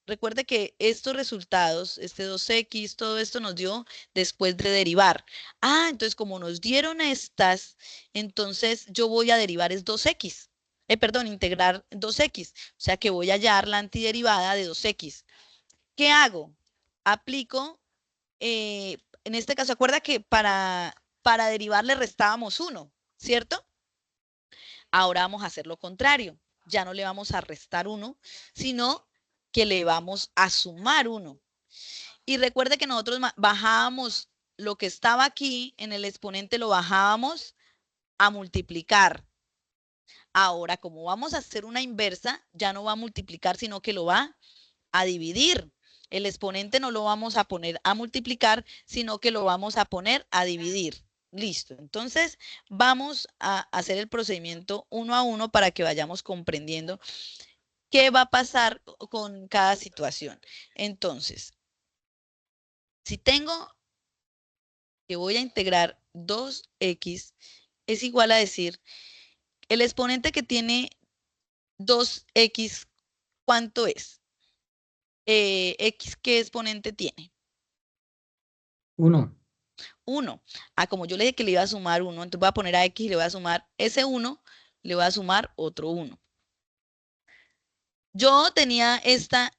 S1: recuerde que estos resultados, este 2x, todo esto nos dio después de derivar. Entonces como nos dieron estas, entonces yo voy a derivar es 2x. Perdón, integrar 2x. O sea que voy a hallar la antiderivada de 2x. ¿Qué hago? Aplico en este caso, acuerda que para derivar le restábamos 1, ¿cierto? Ahora vamos a hacer lo contrario. Ya no le vamos a restar 1, sino que le vamos a sumar 1. Y recuerde que nosotros bajábamos lo que estaba aquí en el exponente, lo bajábamos a multiplicar. Ahora, como vamos a hacer una inversa, ya no va a multiplicar, sino que lo va a dividir. El exponente no lo vamos a poner a multiplicar, sino que lo vamos a poner a dividir. Listo. Entonces, vamos a hacer el procedimiento uno a uno para que vayamos comprendiendo qué va a pasar con cada situación. Entonces, si tengo que voy a integrar 2x, es igual a decir, el exponente que tiene 2x, ¿cuánto es? X, ¿qué exponente tiene?
S5: 1.
S1: 1. Ah, como yo le dije que le iba a sumar 1, entonces voy a poner a X y le voy a sumar ese 1, le voy a sumar otro 1. Yo tenía esta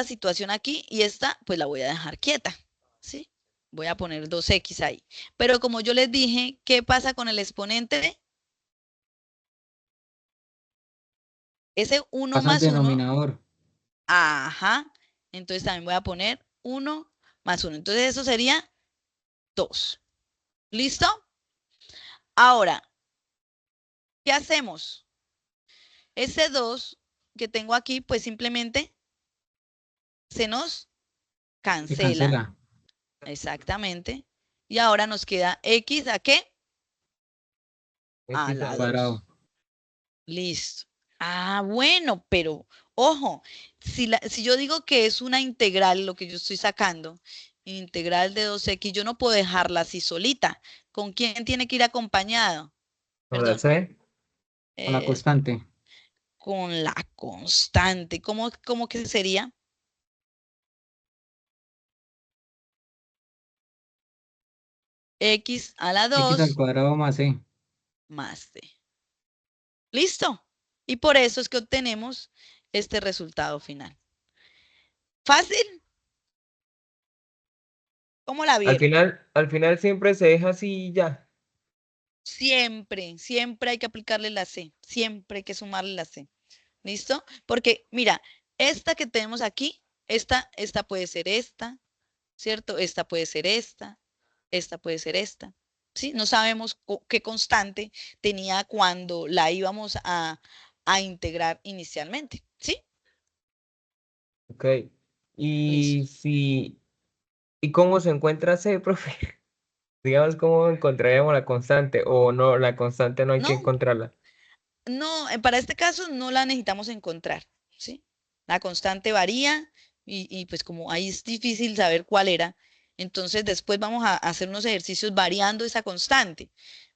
S1: situación aquí y esta pues la voy a dejar quieta, ¿sí? Voy a poner 2x ahí. Pero como yo les dije, ¿qué pasa con el exponente? Ese 1
S5: Pasa al
S1: más 1,
S5: denominador.
S1: ajá, entonces también voy a poner 1 más 1. Entonces eso sería 2. ¿Listo? Ahora, ¿qué hacemos? Ese 2 que tengo aquí, pues simplemente se nos
S5: Se
S1: cancela.
S5: cancela.
S1: Exactamente. Y ahora nos queda X, ¿a qué? A
S3: X
S1: la
S3: al
S1: 2.
S5: Cuadrado.
S1: Listo. Ah, bueno, pero ojo, si yo digo que es una integral, lo que yo estoy sacando, integral de 2x, yo no puedo dejarla así solita. ¿Con quién tiene que ir acompañado?
S3: con la
S1: Perdón.
S3: C.
S5: Con la constante.
S1: Con la constante. ¿Cómo que sería? X a la
S5: X al
S1: 2
S5: cuadrado más C.
S1: más c. ¿Listo? Y por eso es que obtenemos este resultado final. ¿Fácil? ¿Cómo la vieron?
S3: Al final siempre se deja así y ya.
S1: Siempre hay que aplicarle la C. Siempre hay que sumarle la C. ¿Listo? Porque, mira, esta que tenemos aquí, esta puede ser esta, ¿cierto? Esta puede ser esta puede ser esta. ¿Sí? No sabemos qué constante tenía cuando la íbamos a integrar inicialmente. ¿Sí?
S3: Ok.
S1: Listo.
S3: ¿Y cómo se encuentra C, profe? Digamos, ¿cómo encontraríamos la constante? O no, la constante no hay que
S1: No,
S3: encontrarla.
S1: no, para este caso no la necesitamos encontrar, ¿sí? La constante varía y pues como ahí es difícil saber cuál era, entonces después vamos a hacer unos ejercicios variando esa constante,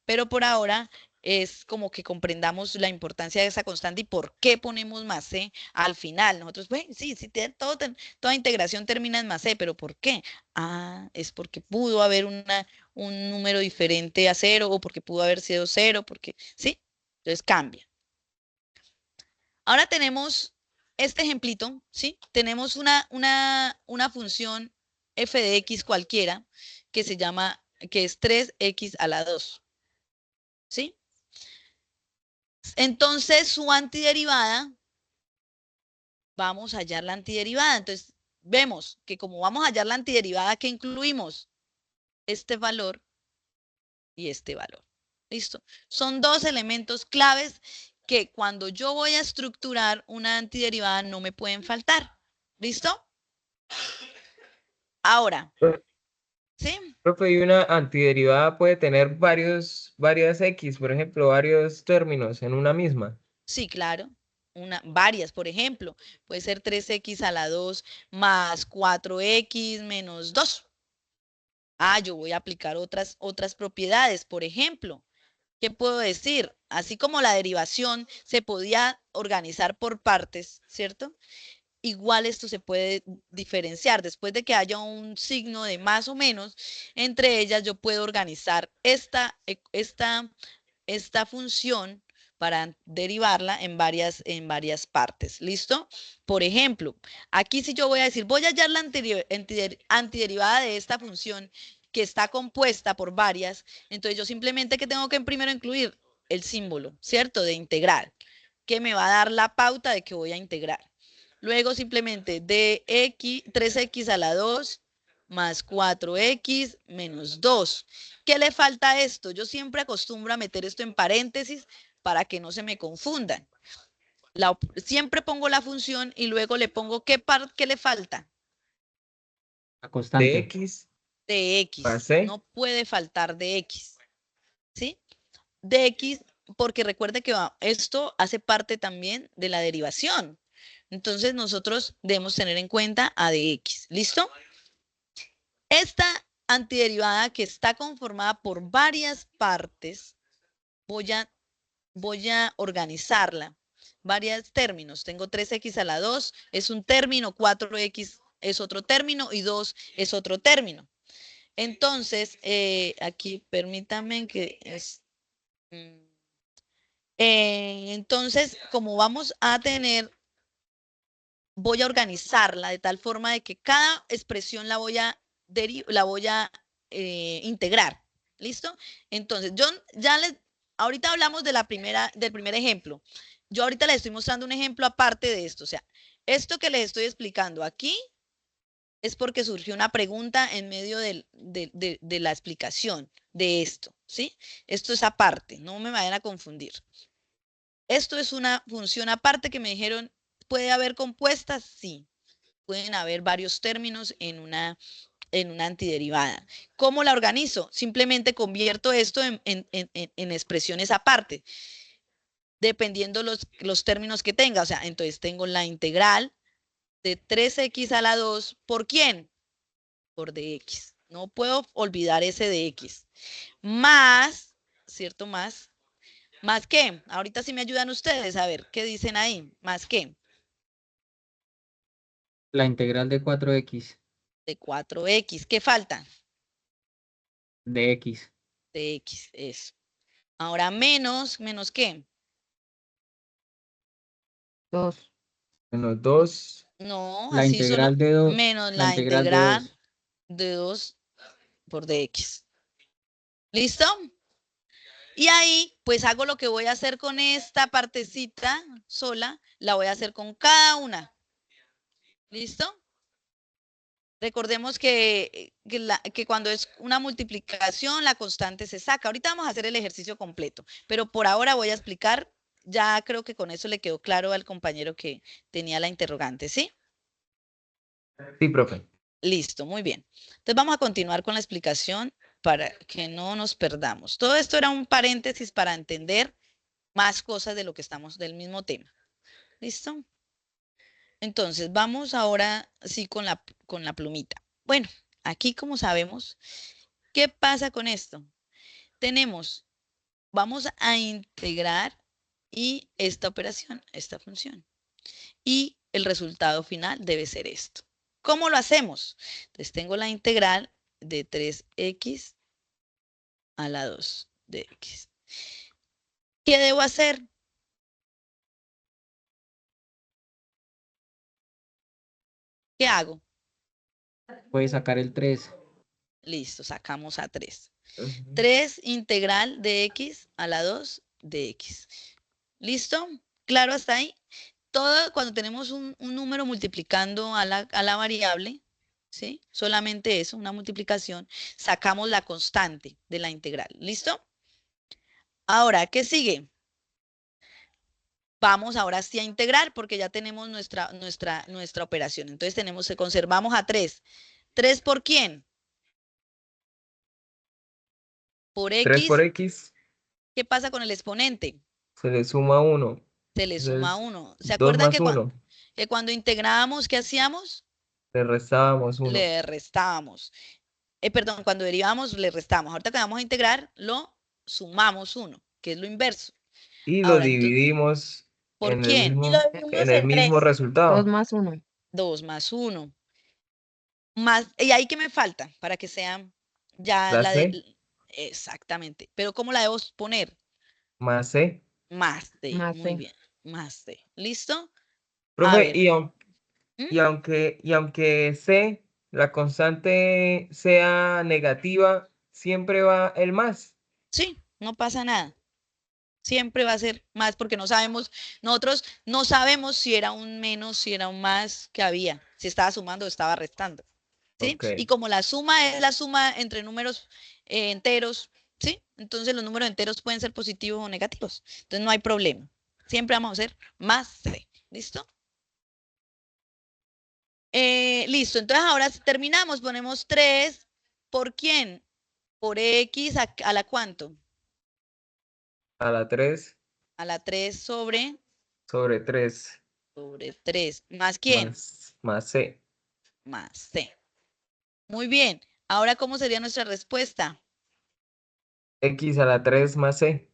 S1: pero por ahora es como que comprendamos la importancia de esa constante y por qué ponemos más C al final. Nosotros, pues sí, sí, toda integración termina en más C, pero ¿por qué? Ah, es porque pudo haber un número diferente a cero o porque pudo haber sido cero, porque, ¿sí? Entonces cambia. Ahora tenemos este ejemplito, ¿sí? Tenemos una función f de x cualquiera que se llama, que es 3x a la 2, ¿sí? Entonces su antiderivada, vamos a hallar la antiderivada. Entonces vemos que como vamos a hallar la antiderivada, que incluimos este valor y este valor. ¿Listo? Son dos elementos claves que cuando yo voy a estructurar una antiderivada no me pueden faltar. ¿Listo? Ahora, ¿sí?
S3: Profe, y una antiderivada puede tener varias X, por ejemplo, varios términos en una misma.
S1: Sí, claro. Varias, por ejemplo, puede ser 3x a la 2 más 4x menos 2. Ah, yo voy a aplicar otras propiedades, por ejemplo. ¿Qué puedo decir? Así como la derivación se podía organizar por partes, ¿cierto? Igual esto se puede diferenciar. Después de que haya un signo de más o menos, entre ellas yo puedo organizar esta función para derivarla en varias partes. ¿Listo? Por ejemplo, aquí si yo voy a decir, voy a hallar la antiderivada de esta función que está compuesta por varias, entonces yo simplemente que tengo que primero incluir el símbolo, ¿cierto? De integral, que me va a dar la pauta de que voy a integrar. Luego simplemente de 3x a la 2 más 4x menos 2. ¿Qué le falta a esto? Yo siempre acostumbro a meter esto en paréntesis para que no se me confundan. Siempre pongo la función y luego le pongo qué le falta.
S5: La
S3: De
S5: constante.
S3: X.
S1: de X.
S3: Más C.
S1: No puede faltar de X. ¿Sí? De X, porque recuerde que esto hace parte también de la derivación. Entonces nosotros debemos tener en cuenta a de X. ¿Listo? Esta antiderivada que está conformada por varias partes, voy a organizarla. Varios términos. Tengo 3x a la 2, es un término, 4x es otro término y 2 es otro término. Entonces, aquí permítanme que es... entonces, como vamos a tener, voy a organizarla de tal forma de que cada expresión la voy a integrar. ¿Listo? Entonces, yo ya ahorita hablamos de del primer ejemplo. Yo ahorita les estoy mostrando un ejemplo aparte de esto. O sea, esto que les estoy explicando aquí es porque surgió una pregunta en medio de la explicación de esto, ¿sí? Esto es aparte, no me vayan a confundir. Esto es una función aparte que me dijeron, ¿puede haber compuestas? Sí, pueden haber varios términos en una antiderivada. ¿Cómo la organizo? Simplemente convierto esto en expresiones aparte, dependiendo los términos que tenga. O sea, entonces tengo la integral de 3x a la 2, ¿por quién? Por dx. No puedo olvidar ese dx. Más, ¿cierto? Más qué. Ahorita sí me ayudan ustedes a ver qué dicen ahí. Más qué.
S5: La integral de 4x.
S1: De 4x. ¿Qué falta?
S5: De x.
S1: De x, eso. Ahora menos qué.
S3: 2. Menos 2.
S1: No,
S5: La
S1: así solo
S5: integral de 2.
S1: menos
S5: La
S1: la
S5: integral de 2.
S1: de 2 por dx. ¿Listo? Y ahí, pues hago lo que voy a hacer con esta partecita sola, la voy a hacer con cada una. ¿Listo? Recordemos que cuando es una multiplicación, la constante se saca. Ahorita vamos a hacer el ejercicio completo, pero por ahora voy a explicar, ya creo que con eso le quedó claro al compañero que tenía la interrogante, ¿sí?
S3: Sí, profe.
S1: Listo, muy bien. Entonces vamos a continuar con la explicación para que no nos perdamos. Todo esto era un paréntesis para entender más cosas de lo que estamos, del mismo tema. ¿Listo? Entonces, vamos ahora sí con la plumita. Bueno, aquí como sabemos, ¿qué pasa con esto? Vamos a integrar y esta operación, esta función. Y el resultado final debe ser esto. ¿Cómo lo hacemos? Entonces, tengo la integral de 3x a la 2 de x. ¿Qué debo hacer? ¿Qué hago?
S5: Puedes sacar el 3.
S1: Listo, sacamos a 3.
S3: Ujú.
S1: 3 integral de x a la 2 de x. ¿Listo? ¿Claro hasta ahí? Todo cuando tenemos un número multiplicando a la variable, ¿sí? Solamente eso, una multiplicación, sacamos la constante de la integral. ¿Listo? Ahora, ¿qué sigue? Vamos ahora sí a integrar porque ya tenemos nuestra operación. Entonces conservamos a 3. ¿3 por quién? Por
S3: 3 por
S1: x.
S3: x
S1: ¿Qué pasa con el exponente?
S3: se le suma 1.
S1: Se le suma
S3: Entonces,
S1: 1. ¿Se
S3: 2
S1: acuerdan
S3: más 1.
S1: que cuando integrábamos, ¿qué hacíamos?
S3: Le restábamos 1.
S1: Le restábamos. Perdón, cuando derivamos, le restamos. Ahorita que vamos a integrar, lo sumamos 1, que es lo inverso.
S3: Y lo
S1: Ahora, entonces,
S3: dividimos
S1: ¿por
S3: en el
S1: quién?
S2: Y
S3: mismo,
S2: lo dividimos
S3: en el
S2: en
S3: mismo
S2: 3.
S3: resultado.
S6: 2 más 1.
S1: 2 más 1. ¿Y ahí qué me falta? Para que sean ya
S3: La C
S1: exactamente. Pero ¿cómo la debo poner?
S3: más C.
S1: Más D.
S6: Más
S1: Muy
S6: C.
S1: bien. Más D. ¿Listo? A
S3: Profe,
S1: ver.
S3: y aunque C, la constante sea negativa, siempre va el más.
S1: Sí, no pasa nada. Siempre va a ser más porque nosotros no sabemos si era un menos, si era un más que había, si estaba sumando o estaba restando. ¿Sí?
S3: Ok.
S1: Y como la suma es la suma entre números enteros, ¿sí? Entonces los números enteros pueden ser positivos o negativos. Entonces no hay problema. Siempre vamos a hacer más C. ¿Listo? Listo. Entonces ahora terminamos, ponemos 3 ¿Por quién? Por X a la ¿cuánto?
S3: A la 3
S1: A la 3 sobre
S3: sobre 3
S1: 3. ¿Más quién?
S3: más C.
S1: Más C. Muy bien. Ahora, ¿cómo sería nuestra respuesta?
S3: X a la 3 más C.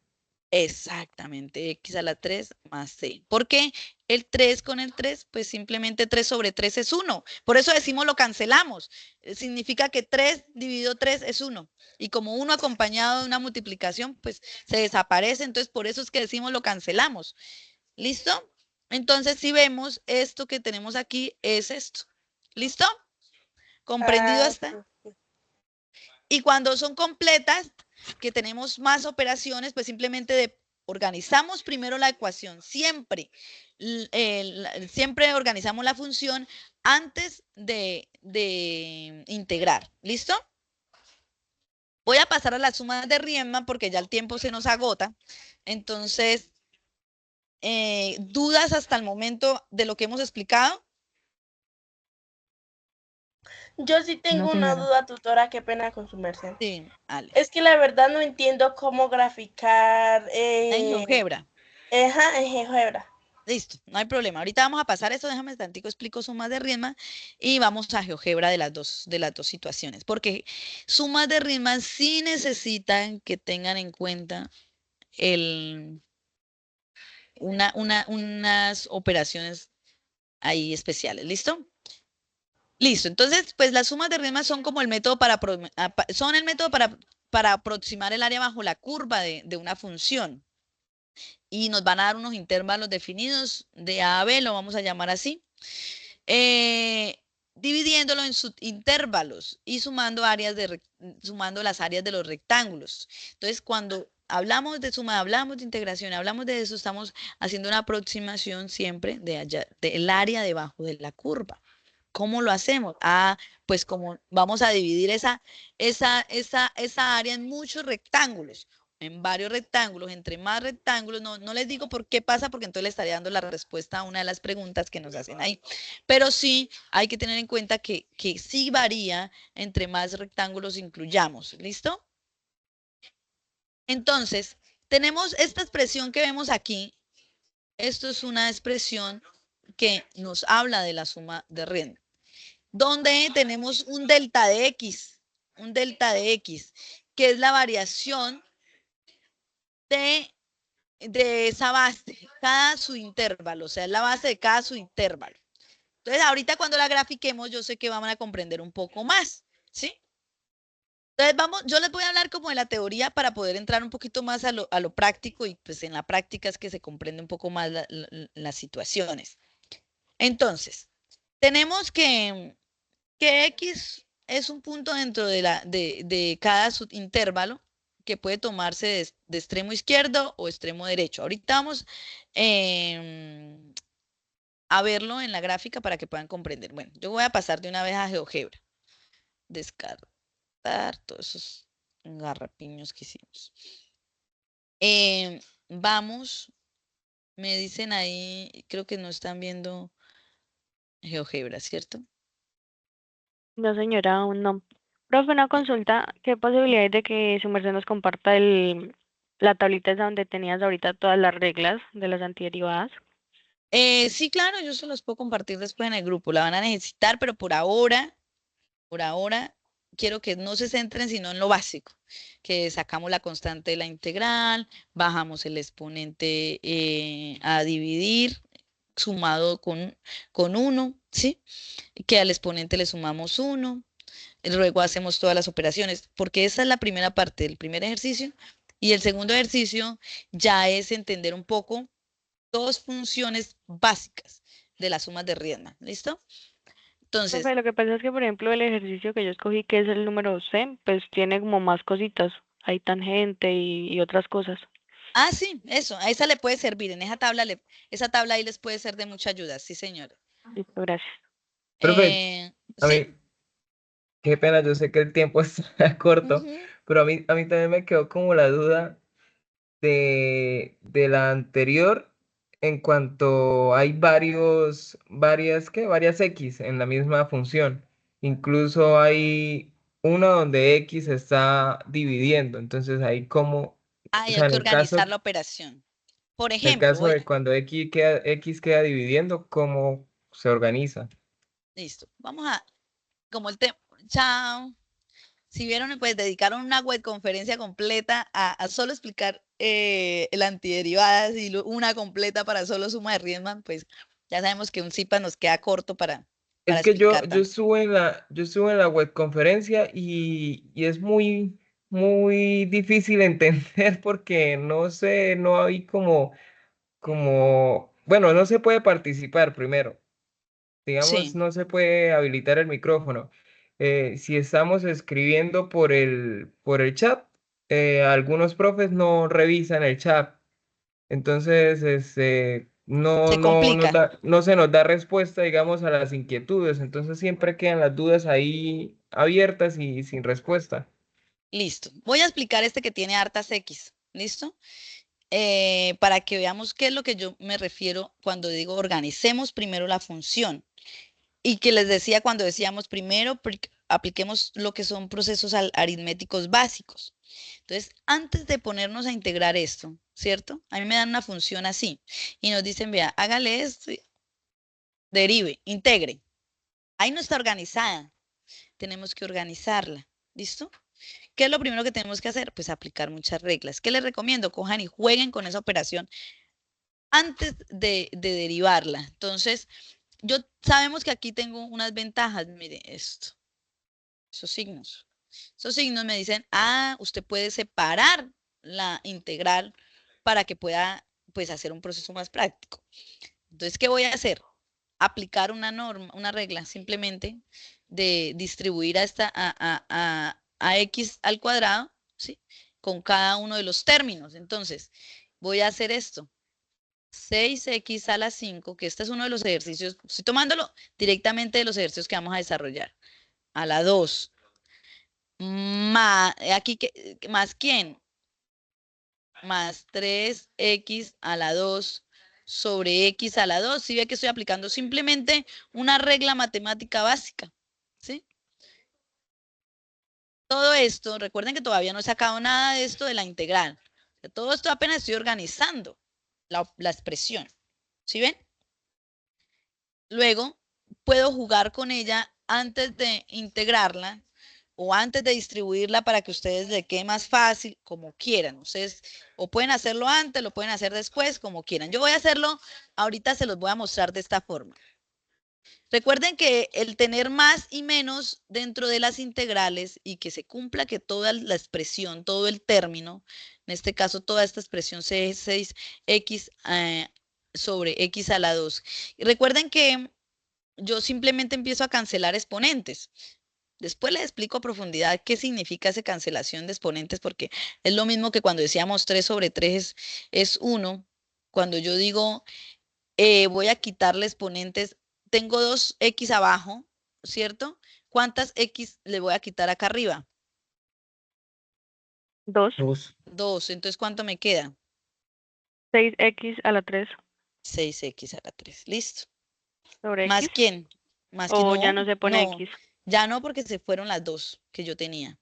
S1: Exactamente, X a la 3 más C. ¿Por qué? El 3 con el 3, pues simplemente 3 sobre 3 es 1. Por eso decimos lo cancelamos. Significa que 3 dividido 3 es 1. Y como 1 acompañado de una multiplicación, pues se desaparece. Entonces, por eso es que decimos lo cancelamos. ¿Listo? Entonces, si vemos esto que tenemos aquí, es esto. ¿Listo? ¿Comprendido
S2: Ah,
S1: hasta? Y cuando son completas, que tenemos más operaciones, pues simplemente organizamos primero la ecuación. Siempre, siempre organizamos la función antes de integrar. ¿Listo? Voy a pasar a las sumas de Riemann porque ya el tiempo se nos agota. Entonces, ¿dudas hasta el momento de lo que hemos explicado?
S2: Yo sí tengo
S5: No,
S2: una
S5: señora.
S2: duda, tutora, qué pena con su merced.
S1: Sí, Ale.
S2: Es que la verdad no entiendo cómo graficar
S1: En GeoGebra.
S2: en GeoGebra.
S1: Listo, no hay problema. Ahorita vamos a pasar eso, déjame tantico, explico sumas de Riemann y vamos a GeoGebra de las dos situaciones, porque sumas de Riemann sí necesitan que tengan en cuenta unas operaciones ahí especiales. ¿Listo? Listo. Entonces, pues las sumas de Riemann son como el método son el método para aproximar el área bajo la curva de una función. Y nos van a dar unos intervalos definidos de A a B, lo vamos a llamar así, dividiéndolo en subintervalos y sumando las áreas de los rectángulos. Entonces, cuando hablamos de suma, hablamos de integración, hablamos de eso, estamos haciendo una aproximación siempre del área debajo de la curva. ¿Cómo lo hacemos? Pues como vamos a dividir esa área en muchos rectángulos, en varios rectángulos, entre más rectángulos, no les digo por qué pasa, porque entonces le estaría dando la respuesta a una de las preguntas que nos hacen ahí. Pero sí hay que tener en cuenta que sí varía entre más rectángulos incluyamos. ¿Listo? Entonces, tenemos esta expresión que vemos aquí. Esto es una expresión que nos habla de la suma de Riemann, donde tenemos un delta de X, que es la variación de esa base, cada subintervalo, o sea, es la base de cada subintervalo. Entonces, ahorita cuando la grafiquemos, yo sé que van a comprender un poco más, ¿sí? Entonces, yo les voy a hablar como de la teoría para poder entrar un poquito más a lo práctico y pues en la práctica es que se comprende un poco más las situaciones. Entonces, tenemos que X es un punto dentro de cada subintervalo que puede tomarse de extremo izquierdo o extremo derecho. Ahorita vamos a verlo en la gráfica para que puedan comprender. Bueno, yo voy a pasar de una vez a GeoGebra. Descartar todos esos garrapiños que hicimos. Vamos, me dicen ahí, creo que no están viendo GeoGebra, ¿cierto?
S4: No, señora, aún no. Profe, una consulta, ¿qué posibilidad hay de que su merced nos comparta la tablita esa donde tenías ahorita todas las reglas de las antiderivadas?
S1: Sí, claro, yo se los puedo compartir después en el grupo. La van a necesitar, pero por ahora, quiero que no se centren sino en lo básico, que sacamos la constante de la integral, bajamos el exponente a dividir, sumado con 1, ¿sí? Que al exponente le sumamos 1, luego hacemos todas las operaciones, porque esa es la primera parte del primer ejercicio, y el segundo ejercicio ya es entender un poco dos funciones básicas de las sumas de Riemann. ¿Listo? Entonces,
S4: Profe, lo que pasa es que, por ejemplo, el ejercicio que yo escogí, que es el número C, pues tiene como más cositas. Hay tangente y otras cosas.
S1: sí, eso, a esa le puede servir. En esa tabla ahí les puede ser de mucha ayuda, sí, señora.
S4: Listo, gracias.
S3: Profe, a
S1: Sí.
S3: mí, qué pena, yo sé que el tiempo está corto, pero a mí también me quedó como la duda de la anterior en cuanto hay varias X en la misma función. Incluso hay una donde X está dividiendo. Entonces ahí como, o
S1: Ahí hay
S3: sea,
S1: que organizar la operación. Por
S3: en el
S1: ejemplo,
S3: caso de cuando X queda dividiendo, ¿cómo se organiza?
S1: listo. Vamos a, como el tema, chao. Si vieron, pues dedicaron una web conferencia completa a solo explicar el antiderivadas y una completa para solo suma de Riemann, pues ya sabemos que un CIPA nos queda corto para
S3: Es que yo,
S1: explicar
S3: yo
S1: tanto.
S3: estuve en yo estuve en la webconferencia y es muy, muy difícil entender porque no sé, no hay bueno, no se puede participar primero. Digamos,
S1: Sí,
S3: no se puede habilitar el micrófono. Si estamos escribiendo por el chat, algunos profes no revisan el chat. Entonces,
S1: se complica.
S3: no se nos da respuesta, digamos, a las inquietudes. Entonces siempre quedan las dudas ahí abiertas y sin respuesta.
S1: Listo. Voy a explicar este que tiene hartas X. ¿Listo? Para que veamos qué es lo que yo me refiero cuando digo organicemos primero la función. Y que les decía cuando decíamos primero apliquemos lo que son procesos aritméticos básicos. Entonces, antes de ponernos a integrar esto, ¿cierto? A mí me dan una función así y nos dicen, vea, hágale esto, derive, integre. Ahí no está organizada, tenemos que organizarla, ¿listo? ¿Qué es lo primero que tenemos que hacer? Pues aplicar muchas reglas. ¿Qué les recomiendo? Cojan y jueguen con esa operación antes de derivarla. Entonces, sabemos que aquí tengo unas ventajas, mire esto, esos signos. Esos signos me dicen, usted puede separar la integral para que pueda, pues, hacer un proceso más práctico. Entonces, ¿qué voy a hacer? Aplicar una norma, una regla simplemente de distribuir a x al cuadrado, ¿sí? Con cada uno de los términos. Entonces, voy a hacer esto. 6x a la 5, que este es uno de los ejercicios, estoy tomándolo directamente de los ejercicios que vamos a desarrollar. A la 2, más, aquí, ¿más quién? Más 3x a la 2 sobre x a la 2. Si ve que estoy aplicando simplemente una regla matemática básica, ¿sí? Todo esto, recuerden que todavía no he sacado nada de esto de la integral. Todo esto apenas estoy organizando la expresión, ¿sí ven? Luego, puedo jugar con ella antes de integrarla o antes de distribuirla para que ustedes le quede más fácil, como quieran. Ustedes o pueden hacerlo antes, lo pueden hacer después, como quieran. Yo voy a hacerlo, ahorita se los voy a mostrar de esta forma. Recuerden que el tener más y menos dentro de las integrales y que se cumpla que toda la expresión, todo el término, en este caso toda esta expresión C6x sobre x a la 2. Y recuerden que yo simplemente empiezo a cancelar exponentes. Después les explico a profundidad qué significa esa cancelación de exponentes, porque es lo mismo que cuando decíamos 3 sobre 3 es 1. Cuando yo digo voy a quitarle exponentes, tengo 2x abajo, ¿cierto? ¿Cuántas x le voy a quitar acá arriba?
S4: 2,
S5: 2.
S1: 2. Entonces, ¿cuánto me queda?
S4: 6x a la 3
S1: 6x a la 3. Listo.
S4: sobre
S1: ¿Más
S4: x.
S1: quién? Más que
S4: O ya
S1: no,
S4: no se pone
S1: no.
S4: x.
S1: Ya no, porque se fueron las dos que yo tenía.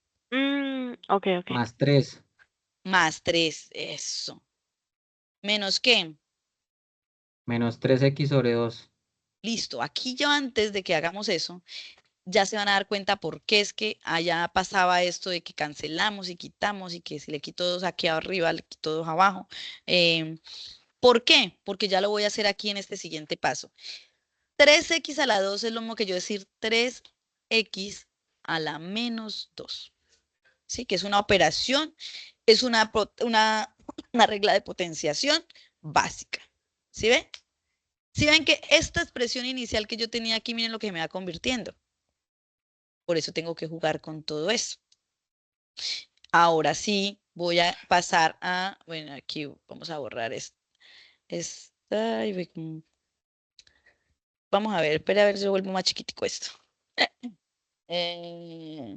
S4: Ok, ok.
S5: Más 3.
S1: Más 3, eso. ¿Menos qué?
S5: Menos 3x sobre 2.
S1: Listo. Aquí yo antes de que hagamos eso, ya se van a dar cuenta por qué es que allá pasaba esto de que cancelamos y quitamos y que si le quito 2 aquí arriba, le quito 2 abajo. ¿Por qué? Porque ya lo voy a hacer aquí en este siguiente paso. 3x a la 2 es lo mismo que yo decir 3x a la menos 2. ¿Sí? Que es una operación, es una regla de potenciación básica. ¿Sí ven? ¿Sí ven que esta expresión inicial que yo tenía aquí, miren lo que me va convirtiendo? Por eso tengo que jugar con todo eso. Ahora sí voy a pasar a, bueno, aquí vamos a borrar esto. Vamos a ver, espera a ver si yo vuelvo más chiquitico esto. Eh,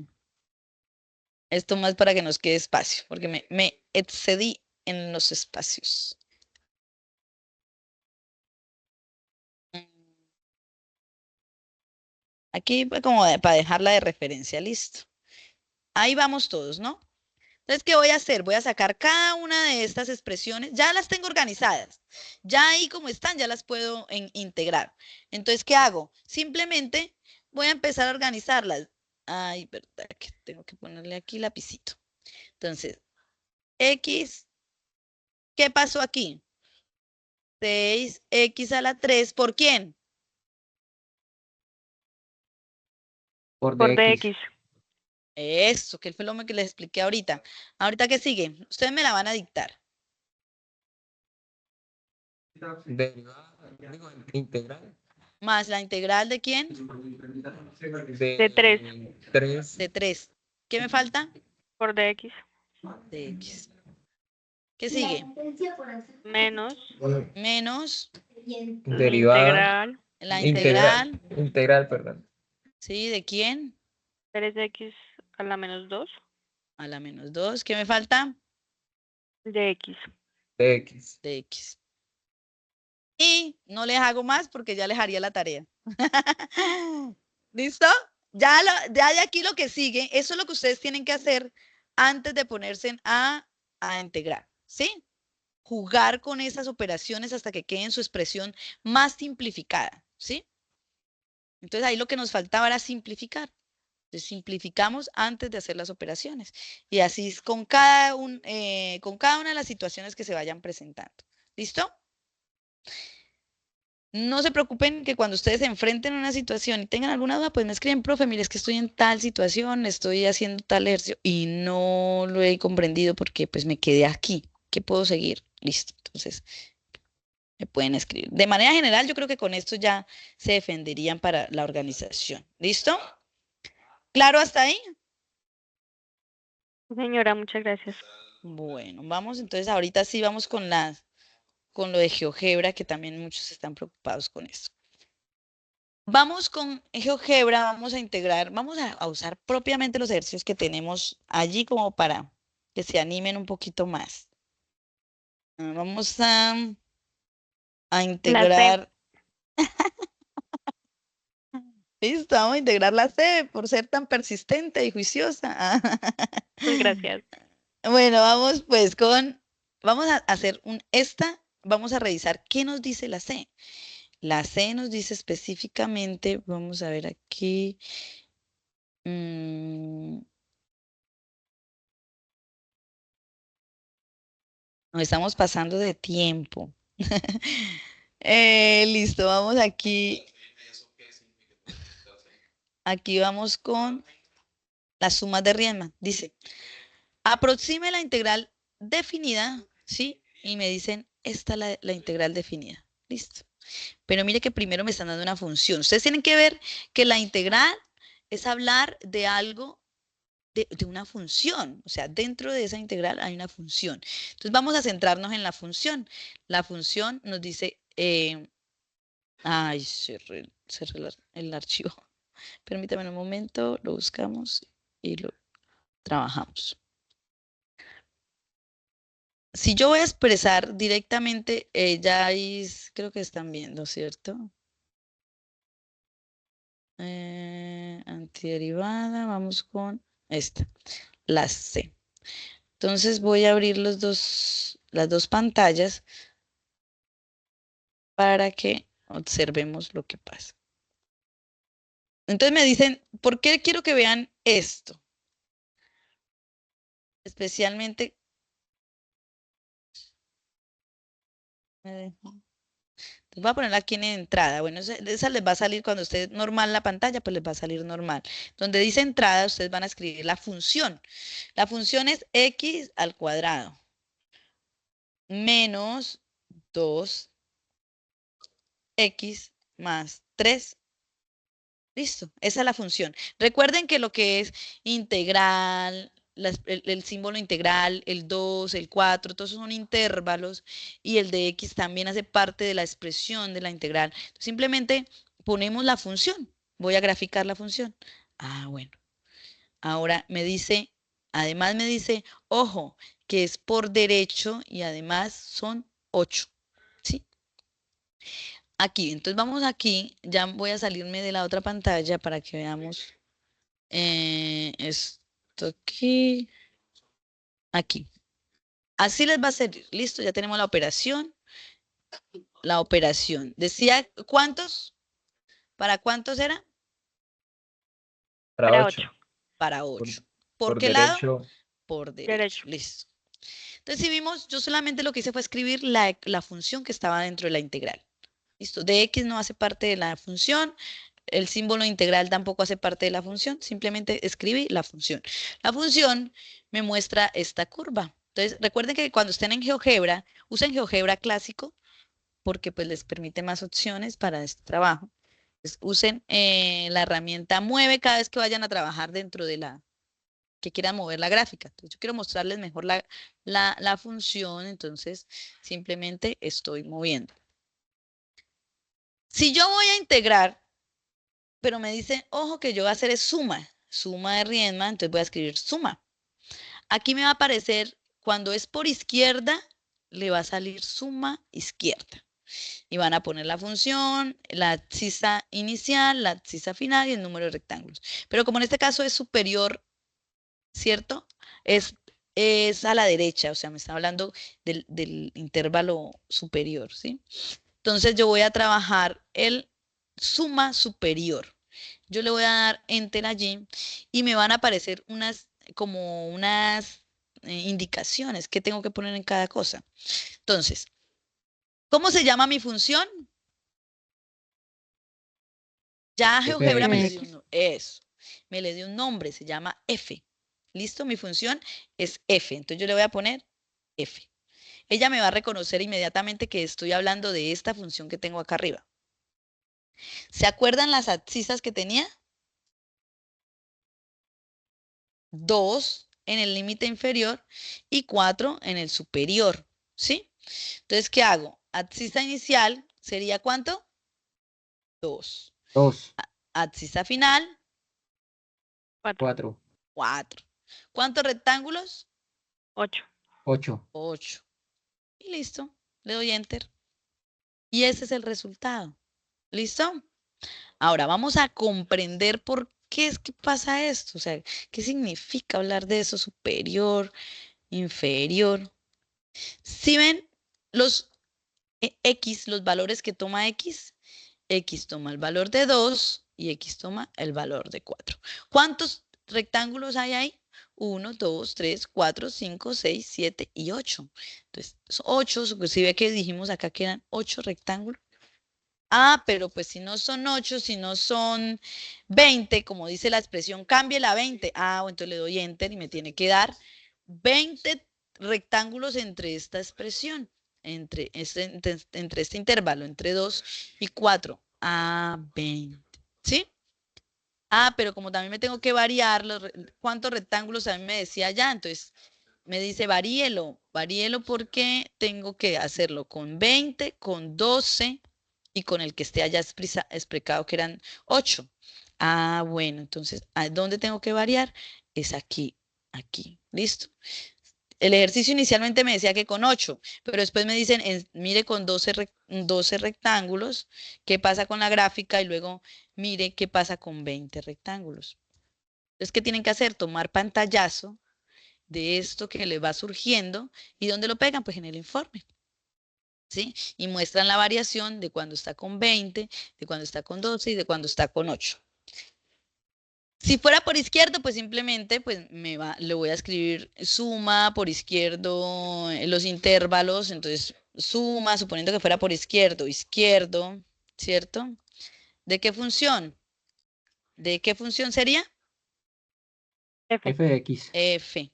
S1: esto más para que nos quede espacio, porque me excedí en los espacios. Aquí como para dejarla de referencia, listo. Ahí vamos todos, ¿no? Entonces, ¿qué voy a hacer? Voy a sacar cada una de estas expresiones. Ya las tengo organizadas. Ya ahí como están, ya las puedo integrar. Entonces, ¿qué hago? Simplemente voy a empezar a organizarlas. Ay, verdad que tengo que ponerle aquí lapicito. Entonces, X, ¿qué pasó aquí? 6x a la 3, ¿por quién?
S5: Por
S4: Por
S5: dx.
S4: dx.
S1: Eso, que fue lo que les expliqué ahorita. ¿Ahorita qué sigue? Ustedes me la van a dictar.
S3: Derivada, digo, integral
S1: Más la integral de quién?
S4: De 3
S3: de 3
S1: De 3. ¿Qué me falta?
S4: por dx.
S1: De x. ¿Qué sigue?
S4: Menos
S1: Menos
S3: derivada
S4: integral
S1: la
S3: integral,
S1: integral,
S3: integral, perdón,
S1: ¿sí? ¿De quién?
S4: 3x a la menos 2
S1: A la menos 2. ¿Qué me falta?
S4: de x.
S3: de x.
S1: De x. Y no les hago más porque ya les haría la tarea. ¿Listo? Ya de aquí lo que sigue, eso es lo que ustedes tienen que hacer antes de ponerse a integrar, ¿sí? Jugar con esas operaciones hasta que queden su expresión más simplificada, ¿sí? Entonces ahí lo que nos faltaba era simplificar. Entonces, simplificamos antes de hacer las operaciones. Y así es con cada una de las situaciones que se vayan presentando. ¿Listo? No se preocupen que cuando ustedes se enfrenten a una situación y tengan alguna duda, pues me escriben, profe, mire, es que estoy en tal situación, estoy haciendo tal ejercicio y no lo he comprendido porque pues me quedé aquí. ¿Qué puedo seguir? Listo. Entonces, me pueden escribir. De manera general, yo creo que con esto ya se defenderían para la organización. ¿Listo? ¿Claro hasta ahí?
S4: Señora, muchas gracias.
S1: Bueno, vamos entonces, ahorita sí vamos con lo de GeoGebra, que también muchos están preocupados con eso. Vamos con GeoGebra, vamos a integrar, vamos a usar propiamente los ejercicios que tenemos allí como para que se animen un poquito más. Vamos a
S4: La C.
S1: integrar, listo, vamos a integrar la C por ser tan persistente y juiciosa.
S4: Gracias.
S1: Bueno, vamos pues vamos a hacer vamos a revisar qué nos dice la C. La C nos dice específicamente, vamos a ver aquí. Nos estamos pasando de tiempo. Listo, vamos aquí. Aquí vamos con las sumas de Riemann. Dice, aproxime la integral definida, ¿sí? Y me dicen, esta es la integral definida. Listo. Pero mire que primero me están dando una función. Ustedes tienen que ver que la integral es hablar de algo, de una función. O sea, dentro de esa integral hay una función. Entonces vamos a centrarnos en la función. La función nos dice, ay, cerré el archivo. Permítame un momento, lo buscamos y lo trabajamos. Si yo voy a expresar directamente, ya creo que están viendo, ¿cierto? Antiderivada, vamos con esta, la C. Entonces voy a abrir las dos pantallas para que observemos lo que pasa. Entonces me dicen, ¿por qué quiero que vean esto? Especialmente... Voy a ponerla aquí en entrada. Bueno, esa les va a salir cuando esté normal la pantalla, pues les va a salir normal. Donde dice entrada, ustedes van a escribir la función. La función es x al cuadrado menos 2x más 3. Listo, esa es la función. Recuerden que lo que es integral, el símbolo integral, el 2, el 4, todos son intervalos y el de x también hace parte de la expresión de la integral. Simplemente ponemos la función. Voy a graficar la función. Ah, bueno. Ahora además me dice, ojo, que es por derecho y además son 8. ¿Sí? Aquí, entonces vamos aquí, ya voy a salirme de la otra pantalla para que veamos esto aquí, aquí. Así les va a servir. Listo, ya tenemos la operación. La operación. Decía, ¿cuántos? ¿Para cuántos era?
S3: Para
S4: Para
S3: 8.
S4: 8.
S1: Para
S3: Por,
S1: 8. ¿Por
S3: por
S1: qué lado?
S3: derecho.
S1: Por derecho.
S4: Derecho.
S1: Listo. Entonces, si vimos, yo solamente lo que hice fue escribir la función que estaba dentro de la integral. Listo. Dx no hace parte de la función. El símbolo integral tampoco hace parte de la función. Simplemente escribí la función. La función me muestra esta curva. Entonces, recuerden que cuando estén en GeoGebra, usen GeoGebra clásico porque pues les permite más opciones para este trabajo. Entonces, usen la herramienta mueve cada vez que vayan a trabajar dentro de la que quieran mover la gráfica. Entonces, yo quiero mostrarles mejor la función, entonces simplemente estoy moviendo. Si yo voy a integrar, pero me dice, ojo, que yo voy a hacer es suma de Riemann, entonces voy a escribir suma. Aquí me va a aparecer, cuando es por izquierda, le va a salir suma izquierda. Y van a poner la función, la abscisa inicial, la abscisa final y el número de rectángulos. Pero como en este caso es superior, ¿cierto? Es a la derecha, o sea, me está hablando del intervalo superior, ¿sí? Entonces yo voy a trabajar el suma superior. Yo le voy a dar enter allí y me van a aparecer como unas indicaciones que tengo que poner en cada cosa. Entonces, ¿cómo se llama mi función? Ya GeoGebra me le dio eso. Me le dio un nombre, se llama f. ¿Listo? Mi función es f. Entonces yo le voy a poner f. Ella me va a reconocer inmediatamente que estoy hablando de esta función que tengo acá arriba. ¿Se acuerdan las abscisas que tenía? 2 en el límite inferior y 4 en el superior, ¿sí? Entonces, ¿qué hago? Abscisa inicial sería ¿cuánto? 2.
S5: 2,
S1: Abscisa final,
S5: 4,
S1: 4. ¿Cuántos rectángulos?
S4: 8.
S5: 8.
S1: 8. Y listo. Le doy enter. Y ese es el resultado. ¿Listo? Ahora vamos a comprender por qué es que pasa esto. O sea, ¿qué significa hablar de eso superior, inferior? Si ven los X, los valores que toma X, X toma el valor de 2 y X toma el valor de 4. ¿Cuántos rectángulos hay ahí? 1, 2, 3, 4, 5, 6, 7 y 8. Entonces, 8, si ve que dijimos acá que eran 8 rectángulos. Ah, pero pues si no son 8, si no son 20, como dice la expresión, cámbiela a 20. Ah, bueno, entonces le doy enter y me tiene que dar 20 rectángulos entre esta expresión, entre este intervalo, entre 2 y 4. Ah, 20. ¿Sí? Ah, pero como también me tengo que variar cuántos rectángulos a mí me decía ya, entonces me dice varíelo porque tengo que hacerlo con 20, con 12 y con el que esté allá explicado que eran 8. Ah, bueno, entonces, ¿a dónde tengo que variar? Es aquí, aquí, ¿listo? El ejercicio inicialmente me decía que con 8, pero después me dicen, mire con 12 rectángulos, qué pasa con la gráfica y luego mire qué pasa con 20 rectángulos. Entonces, ¿qué tienen que hacer? Tomar pantallazo de esto que les va surgiendo y ¿dónde lo pegan? Pues en el informe. ¿Sí? Y muestran la variación de cuando está con 20, de cuando está con 12 y de cuando está con 8. Si fuera por izquierdo, pues simplemente pues le voy a escribir suma por izquierdo, los intervalos, entonces suma, suponiendo que fuera por izquierdo, ¿cierto? ¿De qué función? ¿De qué función sería?
S4: F.
S5: F de X.
S1: F.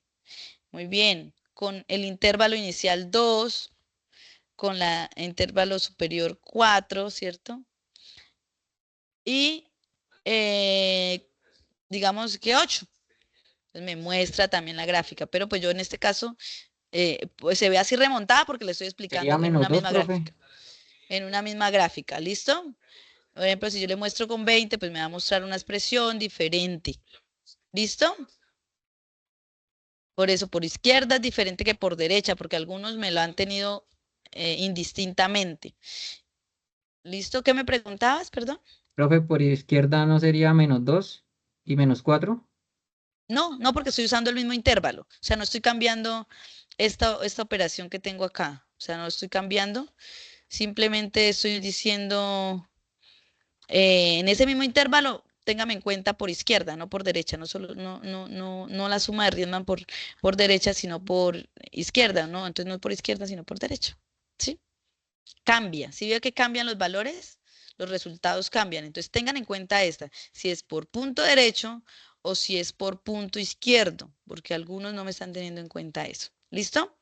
S1: Muy bien. Con el intervalo inicial 2, con la intervalo superior 4, ¿cierto? Y digamos que 8. Entonces me muestra también la gráfica, pero pues yo en este caso, pues se ve así remontada porque le estoy explicando
S5: Sería
S1: en
S5: menos
S1: una
S5: 2,
S1: misma
S5: profe.
S1: gráfica. En una misma gráfica, ¿listo? Por ejemplo, si yo le muestro con 20, pues me va a mostrar una expresión diferente. ¿Listo? Por eso, por izquierda es diferente que por derecha, porque algunos me lo han tenido indistintamente. ¿Listo? ¿Qué me preguntabas? Perdón.
S5: Profe, por izquierda no sería menos 2 y menos 4.
S1: No, no porque estoy usando el mismo intervalo. O sea, no estoy cambiando esta operación que tengo acá. O sea, no estoy cambiando. Simplemente estoy diciendo, en ese mismo intervalo, téngame en cuenta por izquierda, no por derecha. No solo, no la suma de Riemann por derecha, sino por izquierda, ¿no? Entonces no por izquierda, sino por derecha. ¿Sí? Cambia. Si veo que cambian los valores, los resultados cambian. Entonces tengan en cuenta esta, si es por punto derecho o si es por punto izquierdo, porque algunos no me están teniendo en cuenta eso. ¿Listo?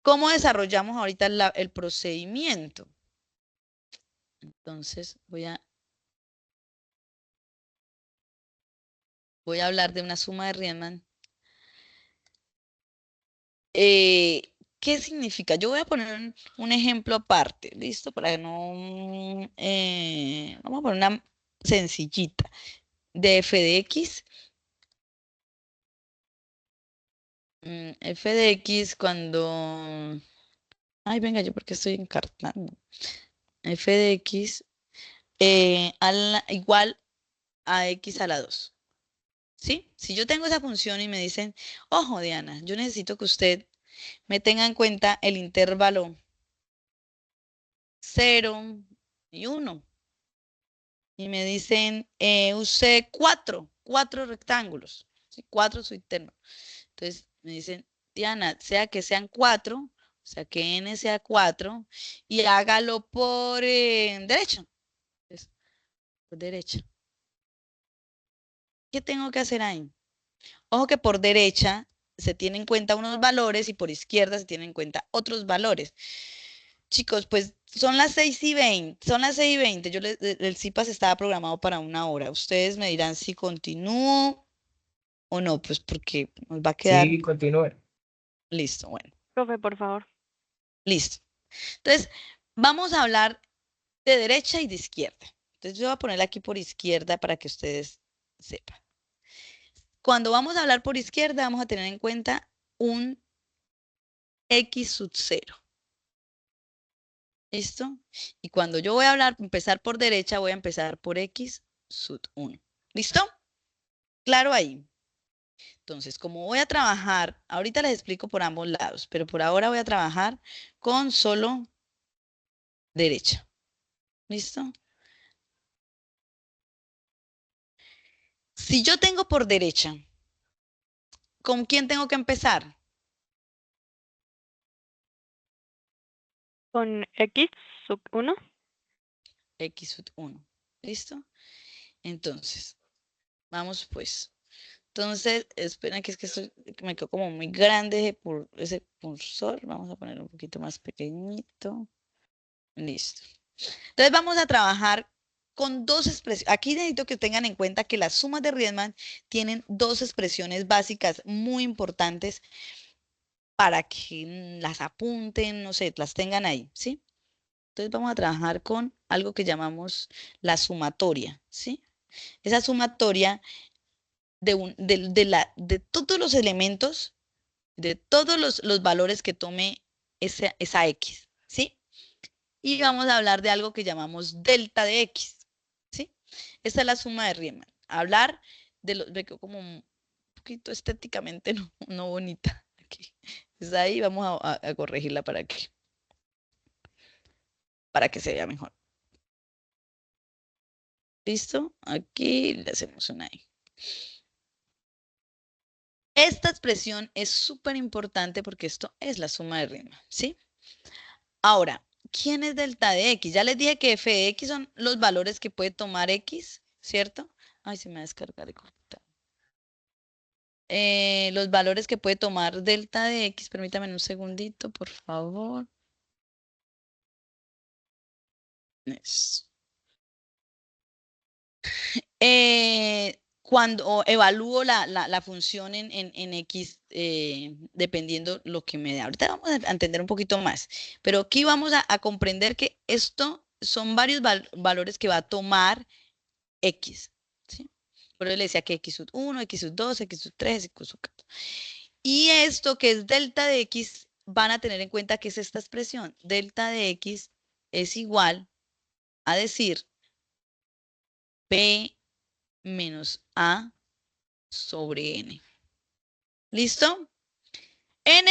S1: ¿Cómo desarrollamos ahorita el procedimiento? Entonces voy a hablar de una suma de Riemann. ¿Qué significa? Yo voy a poner un ejemplo aparte, ¿listo? Para no... vamos a poner una sencillita de f de x. F de x cuando... Ay, venga, yo porque estoy encartando. F de x igual a x a la 2. ¿Sí? Si yo tengo esa función y me dicen, ojo, Diana, yo necesito que usted me tenga en cuenta el intervalo 0 y 1. Y me dicen, use 4 rectángulos. ¿Sí? 4 su interno. Entonces me dicen, Diana, sea que sean 4, o sea que n sea 4, y hágalo por derecha. Entonces, por derecha. ¿Qué tengo que hacer ahí? Ojo que por derecha se tienen en cuenta unos valores y por izquierda se tienen en cuenta otros valores. Chicos, pues son las 6:20, son las 6:20. El CIPAS estaba programado para 1 hora. Ustedes me dirán si continúo o no, pues porque nos va a quedar
S3: Sí, continúe.
S1: listo. Bueno,
S4: Profe, por favor.
S1: listo. Entonces, vamos a hablar de derecha y de izquierda. Entonces, yo voy a ponerla aquí por izquierda para que ustedes sepan. Cuando vamos a hablar por izquierda, vamos a tener en cuenta un x sub 0. ¿Listo? Y cuando yo voy a empezar por derecha, voy a empezar por x sub 1. ¿Listo? Claro ahí. Entonces, como voy a trabajar, ahorita les explico por ambos lados, pero por ahora voy a trabajar con solo derecha. ¿Listo? Si yo tengo por derecha, ¿con quién tengo que empezar?
S4: Con x sub 1.
S1: X sub 1. ¿Listo? Entonces, vamos pues. Entonces, esperen que es que me quedó como muy grande por ese cursor. Vamos a poner un poquito más pequeñito. Listo. Entonces vamos a trabajar con dos expresiones. Aquí necesito que tengan en cuenta que las sumas de Riemann tienen dos expresiones básicas muy importantes para que las apunten, no sé, las tengan ahí, ¿sí? Entonces vamos a trabajar con algo que llamamos la sumatoria, ¿sí? Esa sumatoria de todos los elementos, de todos los valores que tome esa X, ¿sí? Y vamos a hablar de algo que llamamos delta de X, ¿sí? Esa es la suma de Riemann. Hablar me quedó como un poquito estéticamente no bonita. Aquí. Entonces ahí vamos a corregirla para que se vea mejor. ¿Listo? Aquí le hacemos una I. Esta expresión es súper importante porque esto es la suma de Riemann, ¿sí? Ahora, ¿quién es delta de X? Ya les dije que f de X son los valores que puede tomar X, ¿cierto? Ay, se me va a descargar el computador. Los valores que puede tomar delta de X, permítame un segundito, por favor. Cuando evalúo la función en X, dependiendo lo que me dé. Ahorita vamos a entender un poquito más, pero aquí vamos a comprender que esto son varios valores que va a tomar X, ¿sí? Por eso le decía que X sub 1, X sub 2, X sub 3, X sub 4. Y esto que es delta de X, van a tener en cuenta que es esta expresión. Delta de X es igual a decir P menos A sobre n. ¿Listo? N